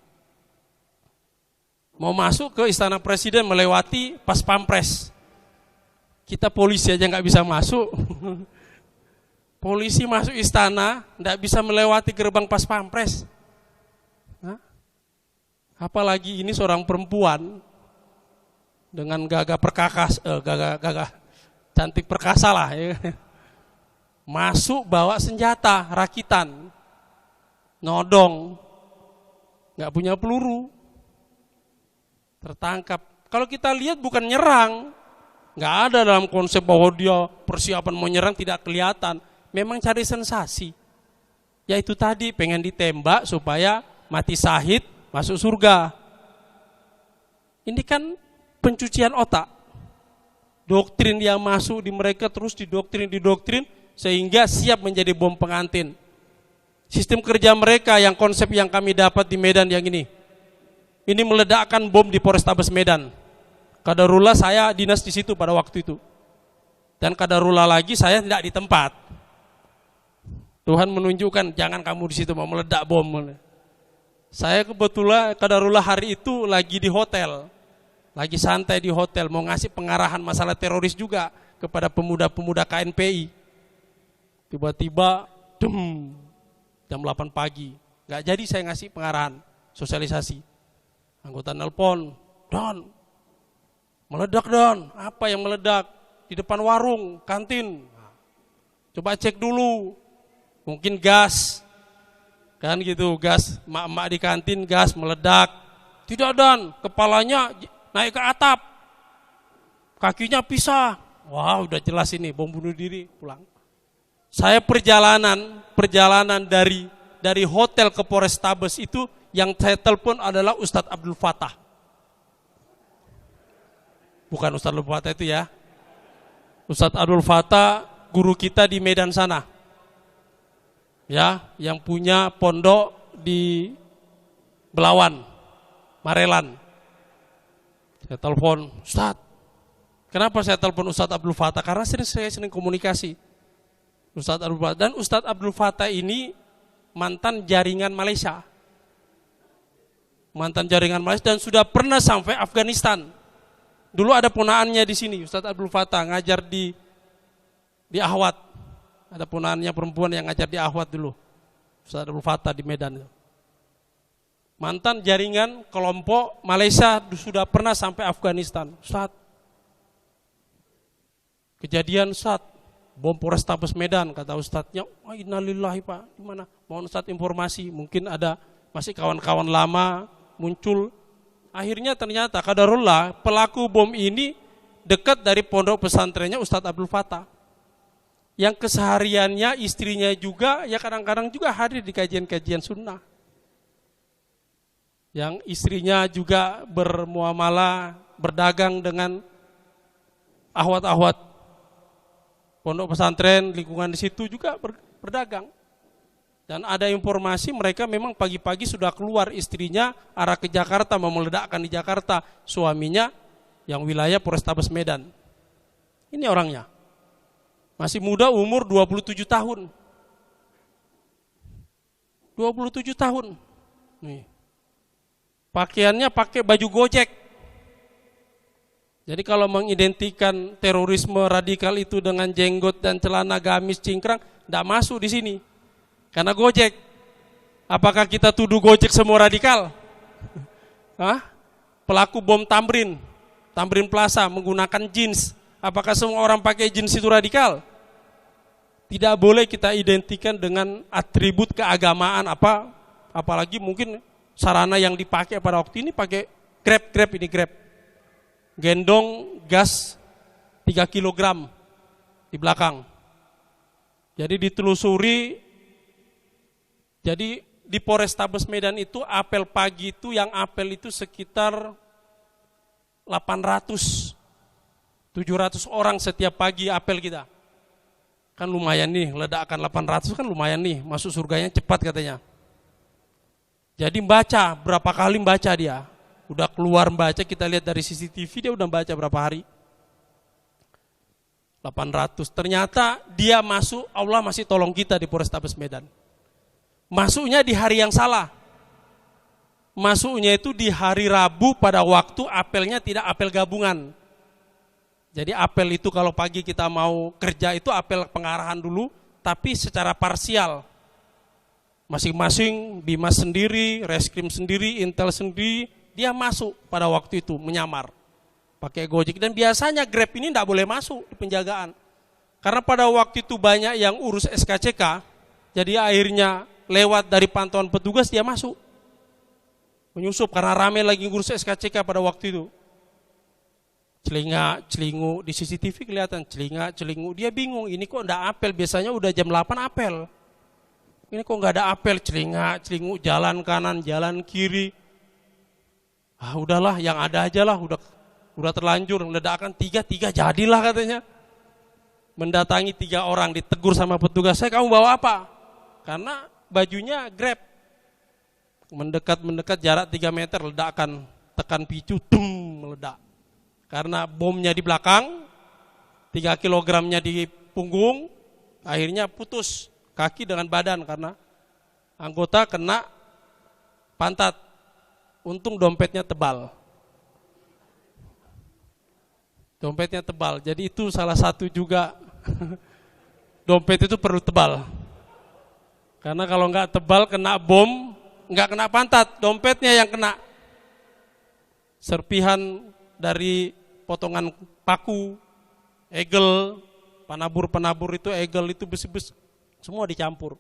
Mau masuk ke Istana Presiden melewati Pas Pampres. Kita polisi aja nggak bisa masuk. Polisi masuk istana nggak bisa melewati gerbang Pas Pampres. Hah? Apalagi ini seorang perempuan dengan gagah perkakas, gagah cantik perkasa lah. Ya. Masuk bawa senjata rakitan, nodong, nggak punya peluru, tertangkap. Kalau kita lihat bukan nyerang, nggak ada dalam konsep bahwa dia persiapan mau nyerang, tidak kelihatan. Memang cari sensasi. Yaitu tadi pengen ditembak supaya mati syahid masuk surga. Ini kan pencucian otak. Doktrin yang masuk di mereka terus didoktrin sehingga siap menjadi bom pengantin. Sistem kerja mereka yang konsep yang kami dapat di Medan yang ini meledakkan bom di Polrestabes Medan. Kadarullah saya dinas di situ pada waktu itu. Dan kadarullah lagi saya tidak di tempat. Tuhan menunjukkan jangan kamu di situ mau meledak bom. Saya kebetulan kadarullah hari itu lagi di hotel. Lagi santai di hotel mau ngasih pengarahan masalah teroris juga kepada pemuda-pemuda KNPI. Tiba-tiba jam 8 pagi. Nggak jadi saya ngasih pengarahan, sosialisasi. Anggota nelpon, Don, meledak Don. Apa yang meledak? Di depan warung, kantin. Coba cek dulu. Mungkin gas. Kan gitu, gas. Mak-mak di kantin, gas meledak. Tidak Don, kepalanya naik ke atap. Kakinya pisah. Wah, udah jelas ini, bom bunuh diri, pulang. Saya perjalanan dari hotel ke Polrestabes itu yang saya telepon adalah Ustadz Abdul Fattah. Bukan Ustadz Abdul Fattah itu ya. Ustadz Abdul Fattah guru kita di Medan sana. Ya, yang punya pondok di Belawan, Marelan. Saya telepon, Ustadz. Kenapa saya telepon Ustadz Abdul Fattah? Karena saya sering komunikasi. Ustadz Abdul Fattah. Dan Ustadz Abdul Fattah ini mantan jaringan Malaysia. Mantan jaringan Malaysia dan sudah pernah sampai Afghanistan. Dulu ada ponaannya di sini, Ustadz Abdul Fattah ngajar di Ahwat. Ada ponaannya perempuan yang ngajar di Ahwat dulu. Ustadz Abdul Fattah di Medan. Mantan jaringan kelompok Malaysia sudah pernah sampai Afghanistan. Ustadz, kejadian Ustadz, bom Polrestabes Medan, kata Ustadznya, wah innalillahi Pak, gimana? Mohon Ustadz informasi, mungkin ada masih kawan-kawan lama muncul. Akhirnya ternyata kadarullah pelaku bom ini dekat dari pondok pesantrennya Ustadz Abdul Fattah. Yang kesehariannya istrinya juga, ya kadang-kadang juga hadir di kajian-kajian sunnah. Yang istrinya juga bermuamalah, berdagang dengan ahwat-ahwat pondok pesantren, lingkungan di situ juga berdagang. Dan ada informasi mereka memang pagi-pagi sudah keluar istrinya arah ke Jakarta, mau meledakkan di Jakarta. Suaminya yang wilayah Polrestabes Medan. Ini orangnya. Masih muda, umur 27 tahun. 27 tahun. Nih. Pakaiannya pakai baju Gojek. Jadi kalau mengidentikan terorisme radikal itu dengan jenggot dan celana gamis cingkrang, tidak masuk di sini. Karena Gojek. Apakah kita tuduh Gojek semua radikal? Hah? Pelaku bom Tamrin Plaza menggunakan jeans. Apakah semua orang pakai jeans itu radikal? Tidak boleh kita identikan dengan atribut keagamaan apalagi mungkin sarana yang dipakai pada waktu ini pakai Grab. Gendong gas 3 kg di belakang. Jadi ditelusuri. Jadi di Polrestabes Medan itu apel pagi itu yang apel itu sekitar 700 orang setiap pagi apel kita. Kan lumayan nih, ledakan 800 kan lumayan nih, masuk surganya cepat katanya. Jadi baca, berapa kali baca dia. Udah keluar baca, kita lihat dari CCTV dia udah baca berapa hari. 800, ternyata dia masuk, Allah masih tolong kita di Polrestabes Medan. Masuknya di hari yang salah. Masuknya itu di hari Rabu pada waktu apelnya tidak apel gabungan. Jadi apel itu kalau pagi kita mau kerja itu apel pengarahan dulu, tapi secara parsial. Masing-masing Bimas sendiri, Reskrim sendiri, Intel sendiri, dia masuk pada waktu itu menyamar. Pakai Gojek dan biasanya Grab ini tidak boleh masuk di penjagaan. Karena pada waktu itu banyak yang urus SKCK, jadi akhirnya lewat dari pantauan petugas dia masuk. Menyusup karena ramai lagi ngurus SKCK pada waktu itu. Celinga-celingu di CCTV kelihatan, celinga-celingu. Dia bingung, ini kok enggak apel, biasanya udah jam 8 apel. Ini kok enggak ada apel, celinga-celingu, jalan kanan, jalan kiri. Ah udahlah, yang ada aja lah, udah terlanjur, ledakan 3 jadilah katanya. Mendatangi 3 orang, ditegur sama petugas, kamu bawa apa? Karena bajunya Grab. Mendekat jarak 3 meter, ledakan, tekan picu, meledak. Karena bomnya di belakang, 3 kilogramnya di punggung, akhirnya putus kaki dengan badan karena anggota kena pantat. Untung dompetnya tebal. Dompetnya tebal, jadi itu salah satu juga dompet itu perlu tebal. Karena kalau nggak tebal kena bom, nggak kena pantat, dompetnya yang kena. Serpihan dari potongan paku, egel, penabur itu egel itu besi-besi, semua dicampur.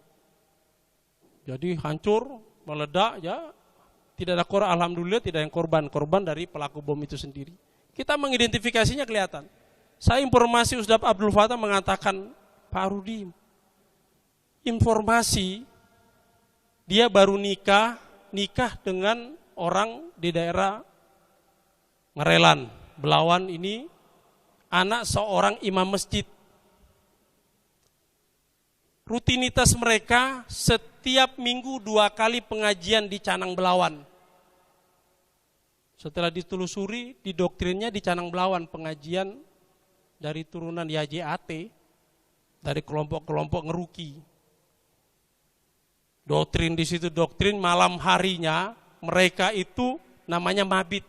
Jadi hancur, meledak, ya tidak ada korban, alhamdulillah tidak ada yang korban dari pelaku bom itu sendiri. Kita mengidentifikasinya kelihatan. Saya informasi Ustadz Abdul Fattah mengatakan, Pak Rudi, informasi dia baru nikah dengan orang di daerah Ngerelan, Belawan ini, anak seorang imam masjid. Rutinitas mereka setiap minggu 2 kali pengajian di Canang Belawan. Setelah ditelusuri, di doktrinnya di Canang Belawan pengajian dari turunan YJAT, dari kelompok-kelompok ngeruki. Doktrin di situ, doktrin malam harinya mereka itu namanya mabit.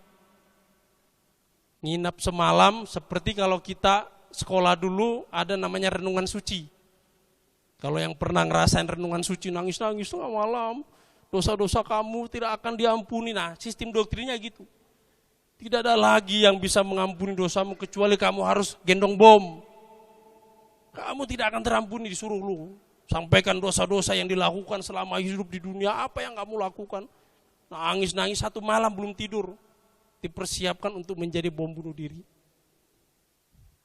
Nginap semalam seperti kalau kita sekolah dulu ada namanya renungan suci. Kalau yang pernah ngerasain renungan suci, nangis-nangis tengah malam, dosa-dosa kamu tidak akan diampuni. Nah, sistem doktrinnya gitu. Tidak ada lagi yang bisa mengampuni dosamu kecuali kamu harus gendong bom. Kamu tidak akan terampuni, disuruh lu. Sampaikan dosa-dosa yang dilakukan selama hidup di dunia, apa yang kamu lakukan. Nangis-nangis 1 malam belum tidur. Dipersiapkan untuk menjadi bom bunuh diri.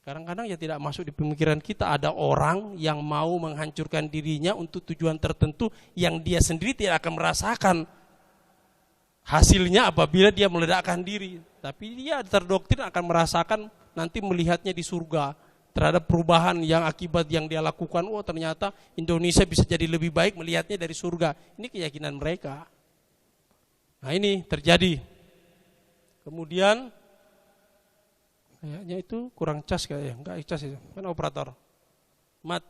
Kadang-kadang ya tidak masuk di pemikiran kita, ada orang yang mau menghancurkan dirinya untuk tujuan tertentu yang dia sendiri tidak akan merasakan hasilnya apabila dia meledakkan diri. Tapi dia terdoktrin akan merasakan nanti melihatnya di surga terhadap perubahan yang akibat yang dia lakukan. Oh ternyata Indonesia bisa jadi lebih baik melihatnya dari surga. Ini keyakinan mereka. Nah ini terjadi. Kemudian kayaknya itu kurang cas kayaknya, enggak cas itu, kan operator. Mat.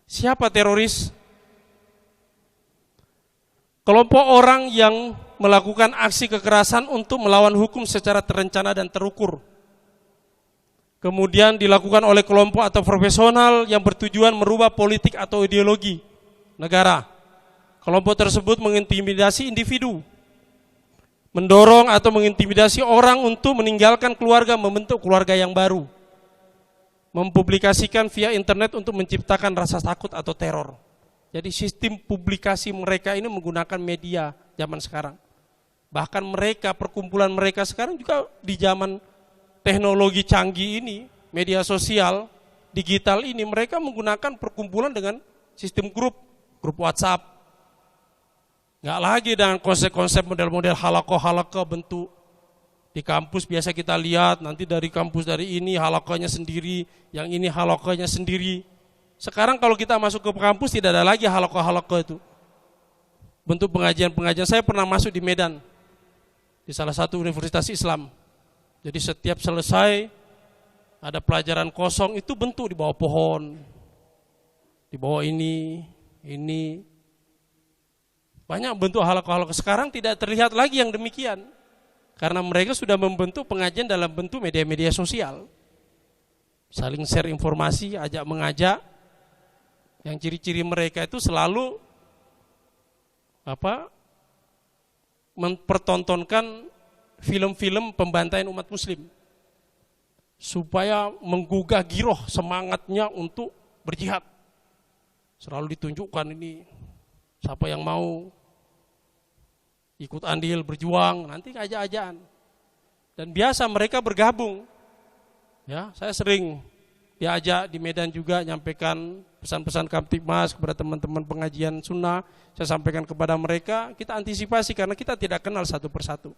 Siapa teroris? Kelompok orang yang melakukan aksi kekerasan untuk melawan hukum secara terencana dan terukur. Kemudian dilakukan oleh kelompok atau profesional yang bertujuan merubah politik atau ideologi negara. Kelompok tersebut mengintimidasi individu, mendorong atau mengintimidasi orang untuk meninggalkan keluarga, membentuk keluarga yang baru, mempublikasikan via internet untuk menciptakan rasa takut atau teror. Jadi sistem publikasi mereka ini menggunakan media zaman sekarang. Bahkan mereka, perkumpulan mereka sekarang juga di zaman teknologi canggih ini, media sosial, digital ini, mereka menggunakan perkumpulan dengan sistem grup WhatsApp. Nggak lagi dengan konsep-konsep model-model halakoh bentuk di kampus biasa kita lihat, nanti dari kampus dari ini halakohnya sendiri, yang ini halakohnya sendiri. Sekarang kalau kita masuk ke kampus tidak ada lagi halakoh itu. Bentuk pengajian-pengajian, saya pernah masuk di Medan, di salah satu universitas Islam. Jadi setiap selesai ada pelajaran kosong, itu bentuk di bawah pohon, di bawah ini. Banyak bentuk halakoh. Sekarang tidak terlihat lagi yang demikian. Karena mereka sudah membentuk pengajian dalam bentuk media-media sosial. Saling share informasi, ajak mengajak. Yang ciri-ciri mereka itu selalu mempertontonkan film-film pembantaian umat muslim. Supaya menggugah giroh semangatnya untuk berjihad. Selalu ditunjukkan ini, siapa yang mau ikut andil berjuang, nanti ajak-ajakan. Dan biasa mereka bergabung. Ya, saya sering diajak di Medan juga nyampaikan pesan-pesan Kamtibmas kepada teman-teman pengajian sunnah. Saya sampaikan kepada mereka, kita antisipasi karena kita tidak kenal satu persatu.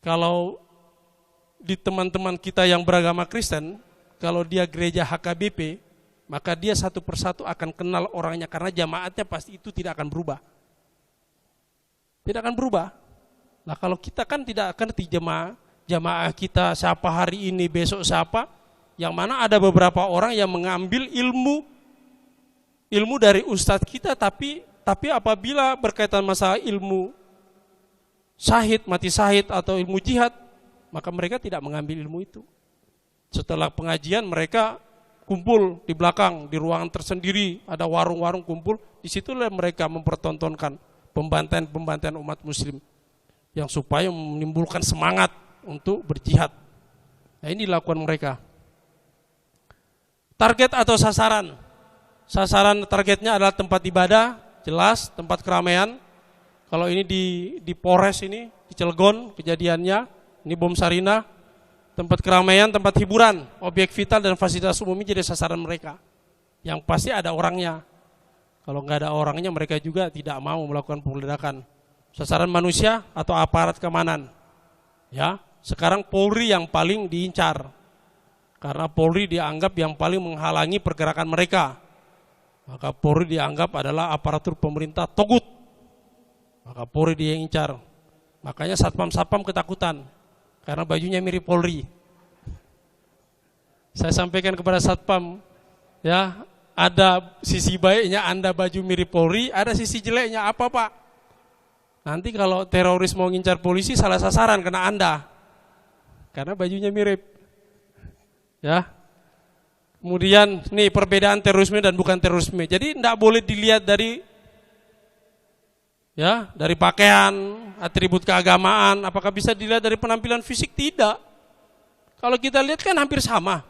Kalau di teman-teman kita yang beragama Kristen, kalau dia gereja HKBP, maka dia satu persatu akan kenal orangnya, karena jamaatnya pasti itu tidak akan berubah. Tidak akan berubah. Nah kalau kita kan tidak akan ngerti jamaah kita siapa hari ini, besok siapa, yang mana ada beberapa orang yang mengambil ilmu dari ustadz kita, tapi apabila berkaitan masalah ilmu syahid, mati syahid atau ilmu jihad, maka mereka tidak mengambil ilmu itu. Setelah pengajian mereka kumpul di belakang, di ruangan tersendiri, ada warung-warung kumpul, disitulah mereka mempertontonkan pembantaian umat muslim, yang supaya menimbulkan semangat untuk berjihad. Nah ini dilakukan mereka. Target atau sasaran. Sasaran targetnya adalah tempat ibadah, jelas, tempat keramaian. Kalau ini di Polres ini, di Cilegon kejadiannya, ini bom Sarinah, tempat keramaian, tempat hiburan, objek vital dan fasilitas umum jadi sasaran mereka. Yang pasti ada orangnya. Kalau nggak ada orangnya mereka juga tidak mau melakukan peledakan. Sasaran manusia atau aparat keamanan. Ya, sekarang Polri yang paling diincar. Karena Polri dianggap yang paling menghalangi pergerakan mereka. Maka Polri dianggap adalah aparatur pemerintah togut. Maka Polri dia yang incar. Makanya satpam-satpam ketakutan. Karena bajunya mirip Polri. Saya sampaikan kepada satpam, ya, ada sisi baiknya Anda baju mirip Polri, ada sisi jeleknya apa Pak? Nanti kalau teroris mau ngincar polisi salah sasaran kena Anda. Karena bajunya mirip. Ya. Kemudian nih perbedaan terorisme dan bukan terorisme. Jadi tidak boleh dilihat dari pakaian, atribut keagamaan, apakah bisa dilihat dari penampilan fisik? Tidak. Kalau kita lihat kan hampir sama.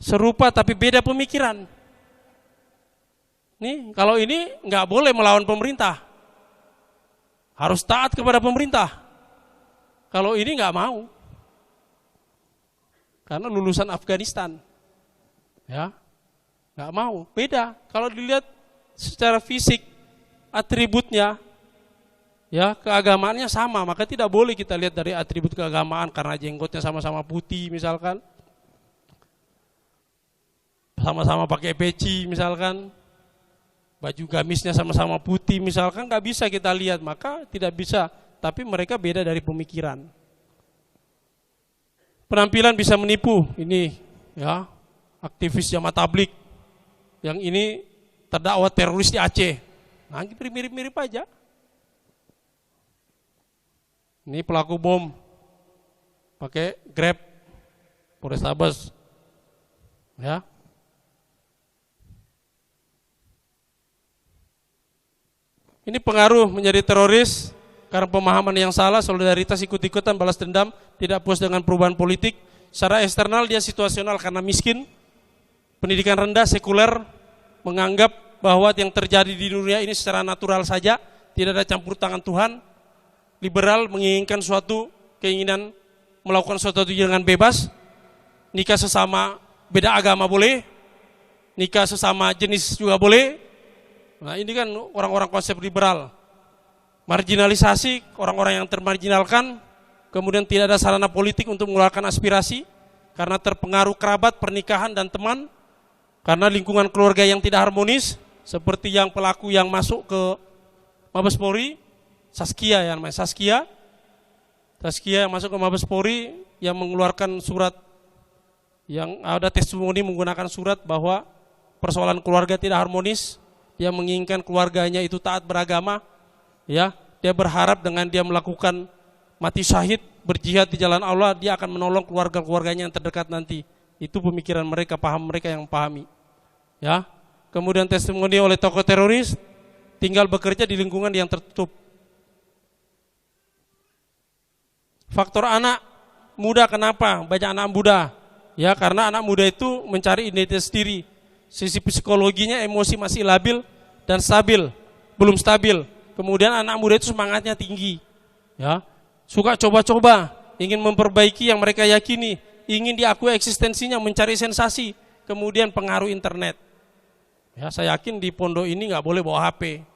Serupa tapi beda pemikiran. Nih, kalau ini nggak boleh melawan pemerintah. Harus taat kepada pemerintah. Kalau ini nggak mau. Karena lulusan Afghanistan. Ya. Nggak mau, beda. Kalau dilihat secara fisik, atributnya, ya, keagamaannya sama, maka tidak boleh kita lihat dari atribut keagamaan karena jenggotnya sama-sama putih misalkan. Sama-sama pakai peci misalkan. Baju gamisnya sama-sama putih misalkan, nggak bisa kita lihat, maka tidak bisa. Tapi mereka beda dari pemikiran. Penampilan bisa menipu, ini ya aktivis Jamaah Tabligh, yang ini terdakwa teroris di Aceh. Nah, mirip-mirip aja. Ini pelaku bom, pakai Grab, Polrestabes, ya. Ini pengaruh menjadi teroris karena pemahaman yang salah, solidaritas, ikut-ikutan, balas dendam, tidak puas dengan perubahan politik. Secara eksternal dia situasional karena miskin, pendidikan rendah, sekuler, menganggap bahwa yang terjadi di dunia ini secara natural saja, tidak ada campur tangan Tuhan. Liberal menginginkan suatu keinginan melakukan sesuatu dengan bebas. Nikah sesama beda agama boleh, nikah sesama jenis juga boleh. Nah ini kan orang-orang konsep liberal. Marginalisasi orang-orang yang termarginalkan, kemudian tidak ada sarana politik untuk mengeluarkan aspirasi karena terpengaruh kerabat, pernikahan dan teman, karena lingkungan keluarga yang tidak harmonis, seperti yang pelaku yang masuk ke Mabes Polri, Saskia yang namanya Saskia yang masuk ke Mabes Polri, yang mengeluarkan surat, yang ada testimoni menggunakan surat bahwa persoalan keluarga tidak harmonis, dia menginginkan keluarganya itu taat beragama, ya, dia berharap dengan dia melakukan mati syahid, berjihad di jalan Allah, dia akan menolong keluarga-keluarganya yang terdekat nanti. Itu pemikiran mereka, paham mereka yang pahami. Ya. Kemudian testimoni oleh tokoh teroris, tinggal bekerja di lingkungan yang tertutup. Faktor anak muda, kenapa banyak anak muda? Ya, karena anak muda itu mencari identitas diri. Sisi psikologinya, emosi masih labil dan stabil, belum stabil. Kemudian anak muda itu semangatnya tinggi, ya, suka coba-coba, ingin memperbaiki yang mereka yakini, ingin diakui eksistensinya, mencari sensasi. Kemudian pengaruh internet. Ya, saya yakin di pondok ini nggak boleh bawa HP,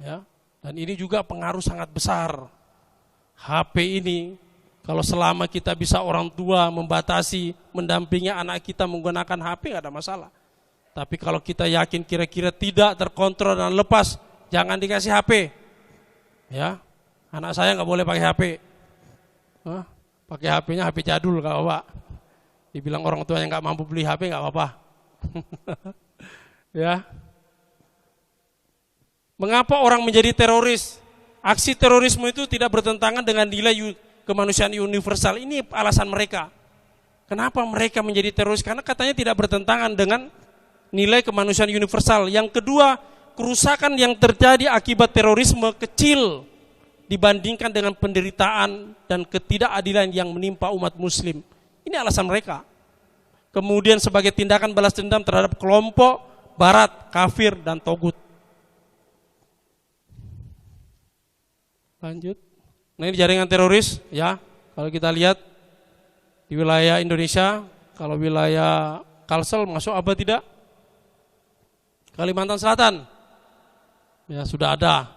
ya, dan ini juga pengaruh sangat besar. HP ini, kalau selama kita bisa orang tua membatasi, mendampingi anak kita menggunakan HP nggak ada masalah. Tapi kalau kita yakin kira-kira tidak terkontrol dan lepas, jangan dikasih HP. Ya, anak saya nggak boleh pakai HP. Hah? Pakai HP-nya HP jadul nggak apa-apa. Dibilang orang tuanya nggak mampu beli HP nggak apa-apa. Ya. Mengapa orang menjadi teroris? Aksi terorisme itu tidak bertentangan dengan nilai kemanusiaan universal. Ini alasan mereka. Kenapa mereka menjadi teroris? Karena katanya tidak bertentangan dengan nilai kemanusiaan universal. Yang kedua, kerusakan yang terjadi akibat terorisme kecil dibandingkan dengan penderitaan dan ketidakadilan yang menimpa umat muslim. Ini alasan mereka. Kemudian sebagai tindakan balas dendam terhadap kelompok barat, kafir, dan togut. Lanjut. Nah, ini jaringan teroris ya. Kalau kita lihat di wilayah Indonesia, kalau wilayah Kalsel masuk apa tidak? Kalimantan Selatan. Ya, sudah ada.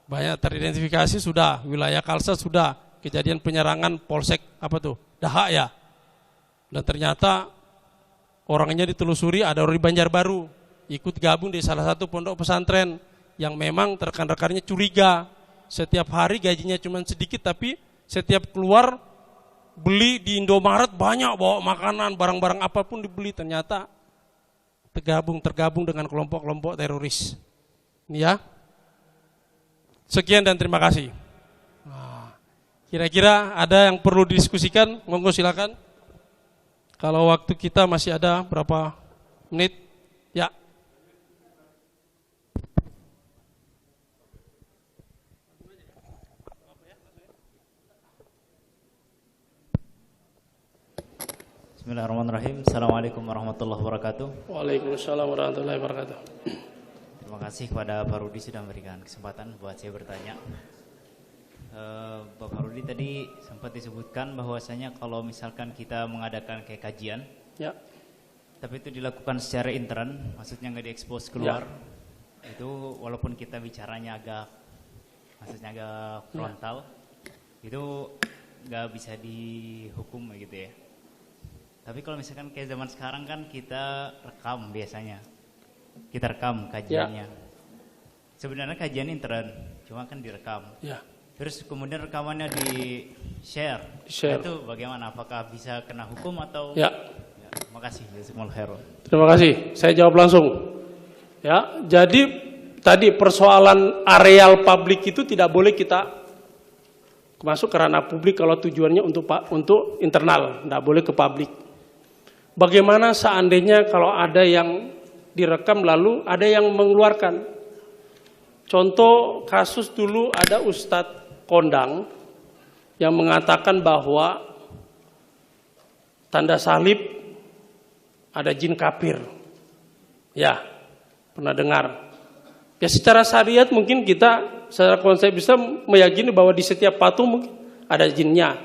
Banyak teridentifikasi sudah, wilayah Kalsel sudah. Kejadian penyerangan Polsek apa tuh? Dahak ya. Dan ternyata orangnya ditelusuri ada orang di Banjarbaru, ikut gabung di salah satu pondok pesantren yang memang rekan-rekannya curiga. Setiap hari gajinya cuma sedikit, tapi setiap keluar beli di Indomaret banyak, bawa makanan, barang-barang apapun dibeli, ternyata tergabung dengan kelompok-kelompok teroris. Ini ya. Sekian dan terima kasih. Kira-kira ada yang perlu didiskusikan? Monggo silakan. Kalau waktu kita masih ada berapa menit? Ya. Bismillahirrahmanirrahim. Assalamualaikum warahmatullahi wabarakatuh. Waalaikumsalam warahmatullahi wabarakatuh. Terima kasih kepada Pak Rudi sudah memberikan kesempatan buat saya bertanya. Bapak Rudi tadi sempat disebutkan bahwasanya kalau misalkan kita mengadakan kayak kajian, Ya. tapi itu dilakukan secara intern, maksudnya nggak diekspos keluar, itu walaupun kita bicaranya agak frontal, itu nggak bisa dihukum gitu ya. Tapi kalau misalkan kayak zaman sekarang kan kita rekam biasanya, kita rekam kajiannya. Sebenarnya kajian intern, cuma kan direkam. Ya. Terus kemudian rekamannya di-share. Nah, itu bagaimana? Apakah bisa kena hukum atau? Ya. Ya, terima kasih. Jazakumullah khairan. Terima kasih. Saya jawab langsung. Ya, jadi tadi persoalan areal publik itu tidak boleh kita masuk ke ranah publik kalau tujuannya untuk internal, tidak boleh ke publik. Bagaimana seandainya kalau ada yang direkam lalu ada yang mengeluarkan? Contoh kasus dulu ada Ustadz Kondang yang mengatakan bahwa tanda salib ada jin kafir. Ya, pernah dengar. Ya secara syariat mungkin kita secara konsep bisa meyakini bahwa di setiap patung mungkin ada jinnya.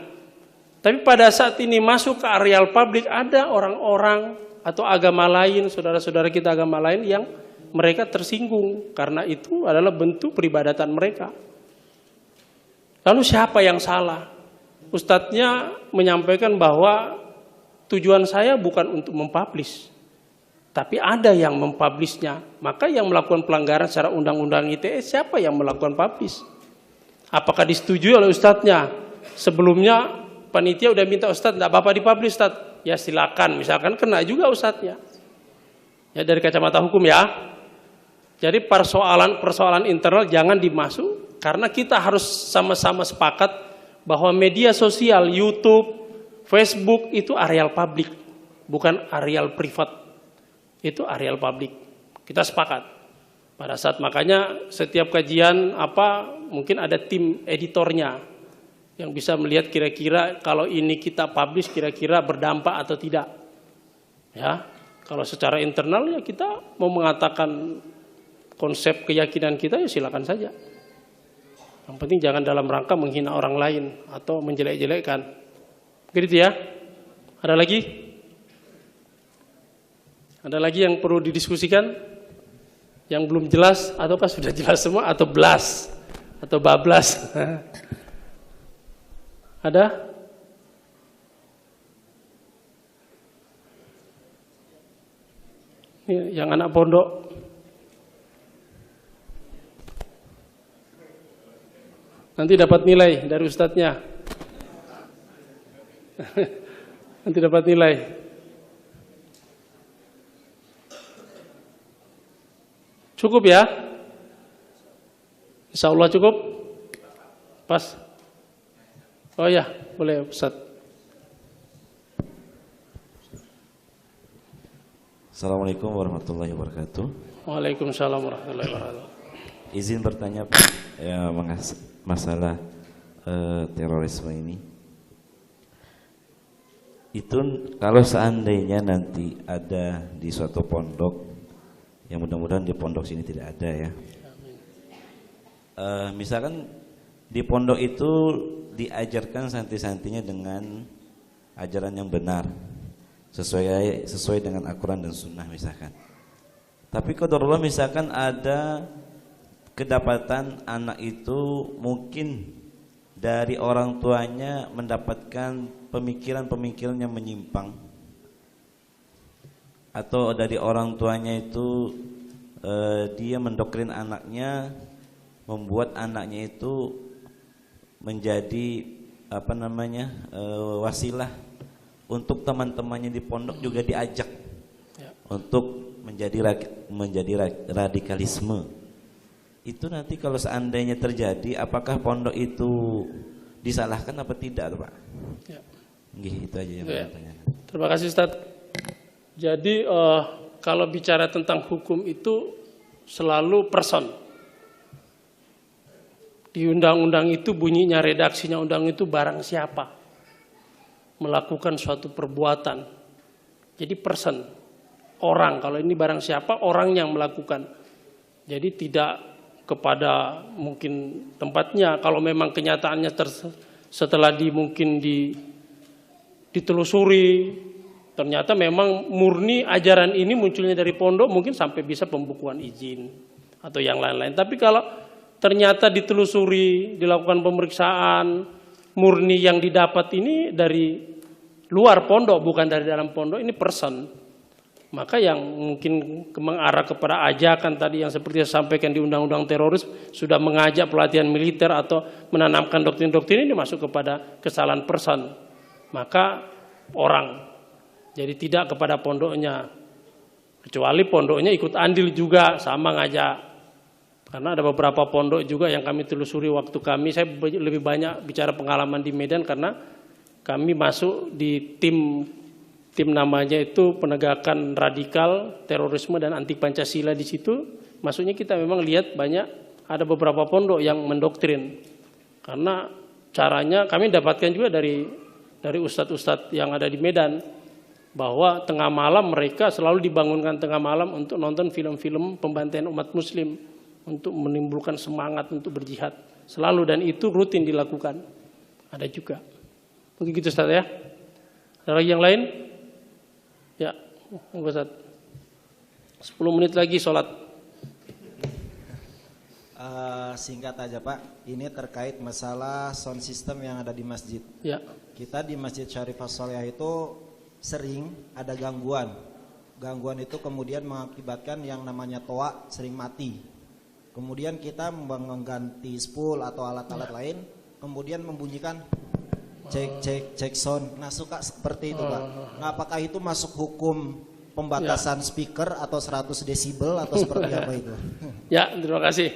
Tapi pada saat ini masuk ke areal publik ada orang-orang atau agama lain, saudara-saudara kita agama lain yang mereka tersinggung karena itu adalah bentuk peribadatan mereka. Lalu siapa yang salah? Ustadznya menyampaikan bahwa tujuan saya bukan untuk mempublish, tapi ada yang mempublishnya. Maka yang melakukan pelanggaran secara undang-undang ITE siapa yang melakukan publish? Apakah disetujui oleh ustadznya? Sebelumnya panitia udah minta ustadz, tidak apa-apa dipublish ustadz. Ya silakan, misalkan kena juga ustadznya. Ya dari kacamata hukum ya. Jadi persoalan internal jangan dimasuk karena kita harus sama-sama sepakat bahwa media sosial, YouTube, Facebook itu areal publik, bukan areal privat. Itu areal publik. Kita sepakat. Pada saat makanya setiap kajian mungkin ada tim editornya yang bisa melihat kira-kira kalau ini kita publish kira-kira berdampak atau tidak. Ya, kalau secara internal ya kita mau mengatakan konsep keyakinan kita ya silakan saja. Yang penting jangan dalam rangka menghina orang lain atau menjelek-jelekkan. Begitu ya. Ada lagi? Ada lagi yang perlu didiskusikan? Yang belum jelas ataukah sudah jelas semua atau belas atau bablas? Ada? Yang anak pondok. Nanti dapat nilai dari ustadznya. Nanti dapat nilai. Cukup ya? Insya Allah cukup? Pas? Oh ya, boleh Ustaz. Assalamualaikum warahmatullahi wabarakatuh. Waalaikumsalam warahmatullahi wabarakatuh. Izin bertanya Pak, ya, masalah terorisme ini. Itu kalau seandainya nanti ada di suatu pondok, yang mudah-mudahan di pondok sini tidak ada ya. Misalkan di pondok itu diajarkan santri-santrinya dengan ajaran yang benar, sesuai dengan Al-Quran dan Sunnah misalkan. Tapi qadarullah misalkan ada kedapatan anak itu mungkin dari orang tuanya mendapatkan pemikiran-pemikiran yang menyimpang, atau dari orang tuanya itu dia mendoktrin anaknya, membuat anaknya itu menjadi wasilah untuk teman-temannya di pondok juga diajak untuk menjadi radikalisme. Itu nanti kalau seandainya terjadi, apakah pondok itu disalahkan apa tidak, Pak? Ya. Itu aja yang saya tanyakan. Terima kasih Ustaz. Jadi kalau bicara tentang hukum itu selalu person. Di undang-undang itu bunyinya, redaksinya undang itu barang siapa melakukan suatu perbuatan. Jadi person, orang. Kalau ini barang siapa, orang yang melakukan. Jadi tidak kepada mungkin tempatnya. Kalau memang kenyataannya setelah ditelusuri, ternyata memang murni ajaran ini munculnya dari pondok, mungkin sampai bisa pembukuan izin atau yang lain-lain. Tapi kalau ternyata ditelusuri, dilakukan pemeriksaan, murni yang didapat ini dari luar pondok, bukan dari dalam pondok, ini person. Maka yang mungkin mengarah kepada ajakan tadi yang seperti saya sampaikan di Undang-Undang Teroris, sudah mengajak pelatihan militer atau menanamkan doktrin-doktrin ini masuk kepada kesalahan person. Maka orang, jadi tidak kepada pondoknya. Kecuali pondoknya ikut andil juga, sama ngajak. Karena ada beberapa pondok juga yang kami telusuri waktu kami, saya lebih banyak bicara pengalaman di Medan karena kami masuk di tim namanya itu penegakan radikal, terorisme dan anti Pancasila di situ. Maksudnya kita memang lihat banyak ada beberapa pondok yang mendoktrin. Karena caranya kami dapatkan juga dari ustadz-ustadz yang ada di Medan, bahwa tengah malam mereka selalu dibangunkan tengah malam untuk nonton film-film pembantaian umat muslim, untuk menimbulkan semangat untuk berjihad selalu, dan itu rutin dilakukan. Ada juga. Mungkin gitu Ustaz ya. Ada lagi yang lain? Ya, Ustaz. 10 menit lagi sholat. Singkat aja Pak, ini terkait masalah sound system yang ada di masjid. Ya. Kita di Masjid Syarifah Sholihah itu sering ada gangguan. Gangguan itu kemudian mengakibatkan yang namanya toa sering mati. Kemudian kita mengganti spool atau alat-alat lain, kemudian membunyikan cek sound. Nah suka seperti itu Pak. Nah apakah itu masuk hukum pembatasan speaker atau 100 desibel atau seperti apa itu? Ya, terima kasih.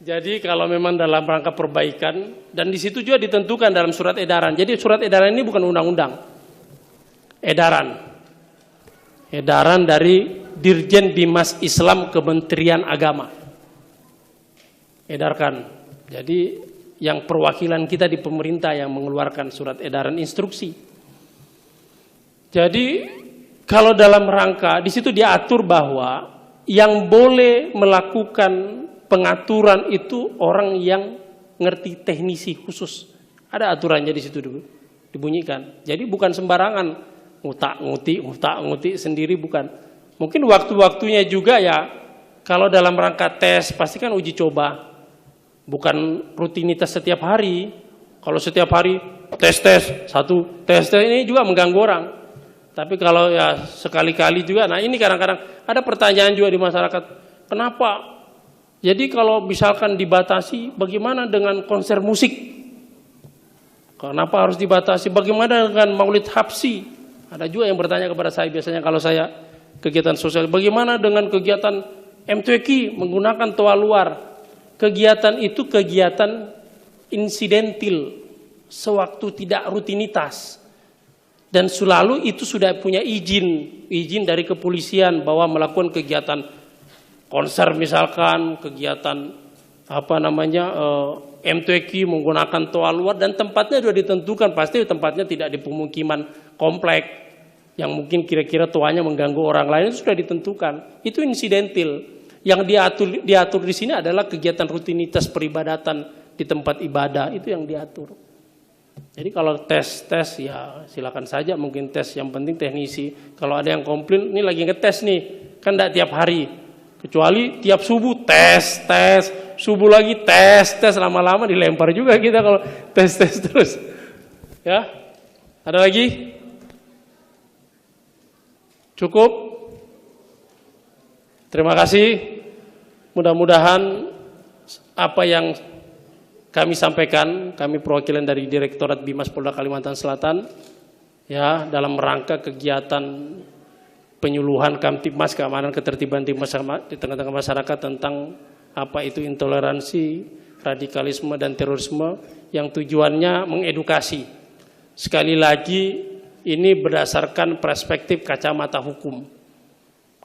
Jadi kalau memang dalam rangka perbaikan, dan di situ juga ditentukan dalam surat edaran. Jadi surat edaran ini bukan undang-undang. Edaran dari Dirjen Bimas Islam Kementerian Agama. Edarkan. Jadi yang perwakilan kita di pemerintah yang mengeluarkan surat edaran instruksi. Jadi kalau dalam rangka di situ diatur bahwa yang boleh melakukan pengaturan itu orang yang ngerti teknisi khusus. Ada aturannya di situ dibunyikan. Jadi bukan sembarangan ngutak-ngutik sendiri, bukan. Mungkin waktu-waktunya juga ya, kalau dalam rangka tes pasti kan uji coba. Bukan rutinitas setiap hari. Kalau setiap hari tes ini juga mengganggu orang. Tapi kalau ya sekali-kali juga, nah ini kadang-kadang ada pertanyaan juga di masyarakat, kenapa? Jadi kalau misalkan dibatasi, bagaimana dengan konser musik? Kenapa harus dibatasi? Bagaimana dengan maulid habsi? Ada juga yang bertanya kepada saya biasanya kalau saya kegiatan sosial. Bagaimana dengan kegiatan M2Q menggunakan toa luar? Kegiatan itu kegiatan insidentil, sewaktu tidak rutinitas. Dan selalu itu sudah punya izin dari kepolisian bahwa melakukan kegiatan konser misalkan, kegiatan M2Q menggunakan toa luar dan tempatnya sudah ditentukan, pasti tempatnya tidak di pemukiman komplek yang mungkin kira-kira toanya mengganggu orang lain, itu sudah ditentukan. Itu insidentil. Yang diatur di sini adalah kegiatan rutinitas peribadatan di tempat ibadah, itu yang diatur. Jadi kalau tes ya silakan saja, mungkin tes, yang penting teknisi. Kalau ada yang komplain, ini lagi ngetes nih, kan tidak tiap hari. Kecuali tiap subuh tes, subuh lagi tes, lama-lama dilempar juga kita kalau tes terus. Ya, ada lagi? Cukup? Terima kasih. Mudah-mudahan apa yang kami sampaikan, kami perwakilan dari Direktorat Bimas Polda Kalimantan Selatan, ya, dalam rangka kegiatan penyuluhan Kamtibmas, keamanan ketertiban di tengah-tengah masyarakat tentang apa itu intoleransi, radikalisme dan terorisme, yang tujuannya mengedukasi. Sekali lagi ini berdasarkan perspektif kacamata hukum.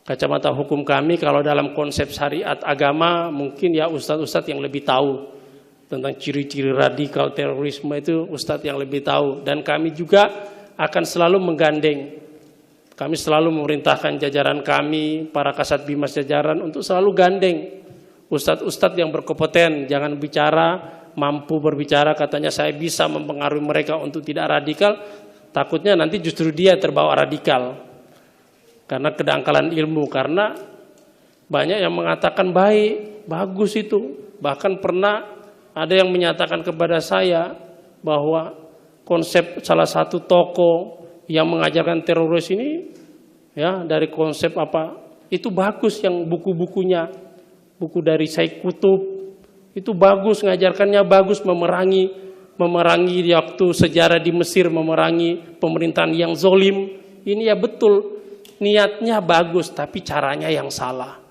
Kacamata hukum kami kalau dalam konsep syariat agama mungkin ya ustadz-ustadz yang lebih tahu tentang ciri-ciri radikal terorisme, itu ustadz yang lebih tahu, dan kami juga akan selalu menggandeng. Kami selalu memerintahkan jajaran kami, para kasat bimas jajaran untuk selalu gandeng ustadz-ustadz yang berkompeten, jangan bicara, mampu berbicara, katanya saya bisa mempengaruhi mereka untuk tidak radikal, takutnya nanti justru dia terbawa radikal. Karena kedangkalan ilmu, karena banyak yang mengatakan baik, bagus itu. Bahkan pernah ada yang menyatakan kepada saya bahwa konsep salah satu tokoh yang mengajarkan teroris ini, ya, dari konsep apa, itu bagus, yang buku-bukunya, buku dari Syekh Kutub, itu bagus, ngajarkannya bagus, memerangi waktu sejarah di Mesir, memerangi pemerintahan yang zolim. Ini ya betul, niatnya bagus, tapi caranya yang salah.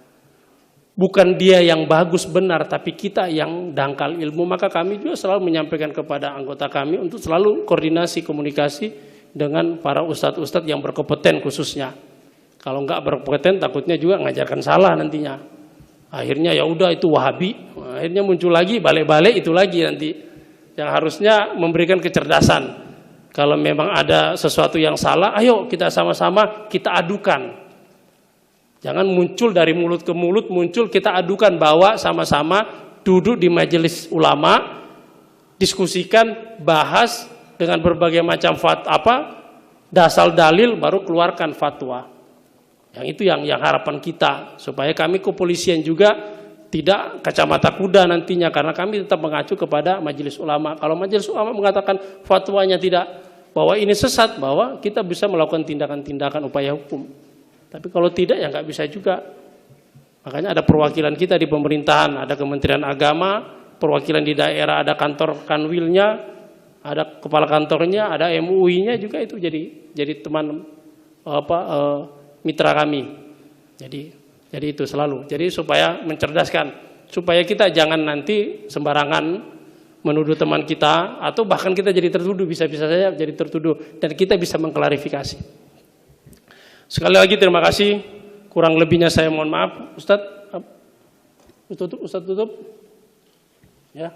Bukan dia yang bagus benar, tapi kita yang dangkal ilmu. Maka kami juga selalu menyampaikan kepada anggota kami untuk selalu koordinasi komunikasi dengan para ustadz-ustadz yang berkompeten khususnya. Kalau enggak berkompeten takutnya juga ngajarkan salah nantinya. Akhirnya ya udah itu Wahabi, akhirnya muncul lagi balik-balik itu lagi nanti. Yang harusnya memberikan kecerdasan. Kalau memang ada sesuatu yang salah, ayo kita sama-sama kita adukan. Jangan muncul dari mulut ke mulut, muncul kita adukan, bawa sama-sama duduk di majelis ulama, diskusikan, bahas dengan berbagai macam dasar dalil, baru keluarkan fatwa. Yang itu yang harapan kita, supaya kami kepolisian juga tidak kacamata kuda nantinya, karena kami tetap mengacu kepada majelis ulama. Kalau majelis ulama mengatakan fatwanya tidak, bahwa ini sesat, bahwa kita bisa melakukan tindakan-tindakan upaya hukum. Tapi kalau tidak ya nggak bisa juga. Makanya ada perwakilan kita di pemerintahan, ada Kementerian Agama, perwakilan di daerah, ada kantor kanwilnya, ada kepala kantornya, ada MUI-nya juga, itu jadi teman mitra kami. Jadi itu selalu. Jadi supaya mencerdaskan, supaya kita jangan nanti sembarangan menuduh teman kita, atau bahkan kita jadi tertuduh, bisa-bisa saja jadi tertuduh, dan kita bisa mengklarifikasi. Sekali lagi terima kasih, kurang lebihnya saya mohon maaf. Ustadz tutup. Ya,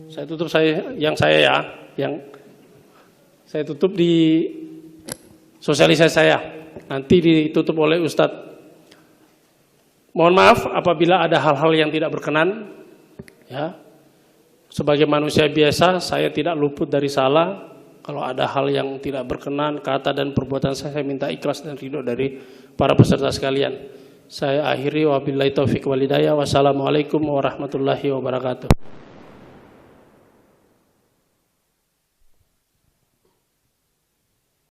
saya tutup yang saya tutup di sosialisasi saya. Nanti ditutup oleh Ustadz. Mohon maaf apabila ada hal-hal yang tidak berkenan. Ya, sebagai manusia biasa saya tidak luput dari salah. Kalau ada hal yang tidak berkenan, kata dan perbuatan saya minta ikhlas dan ridho dari para peserta sekalian. Saya akhiri, wabillahi taufiq wal hidayah. Wassalamualaikum warahmatullahi wabarakatuh.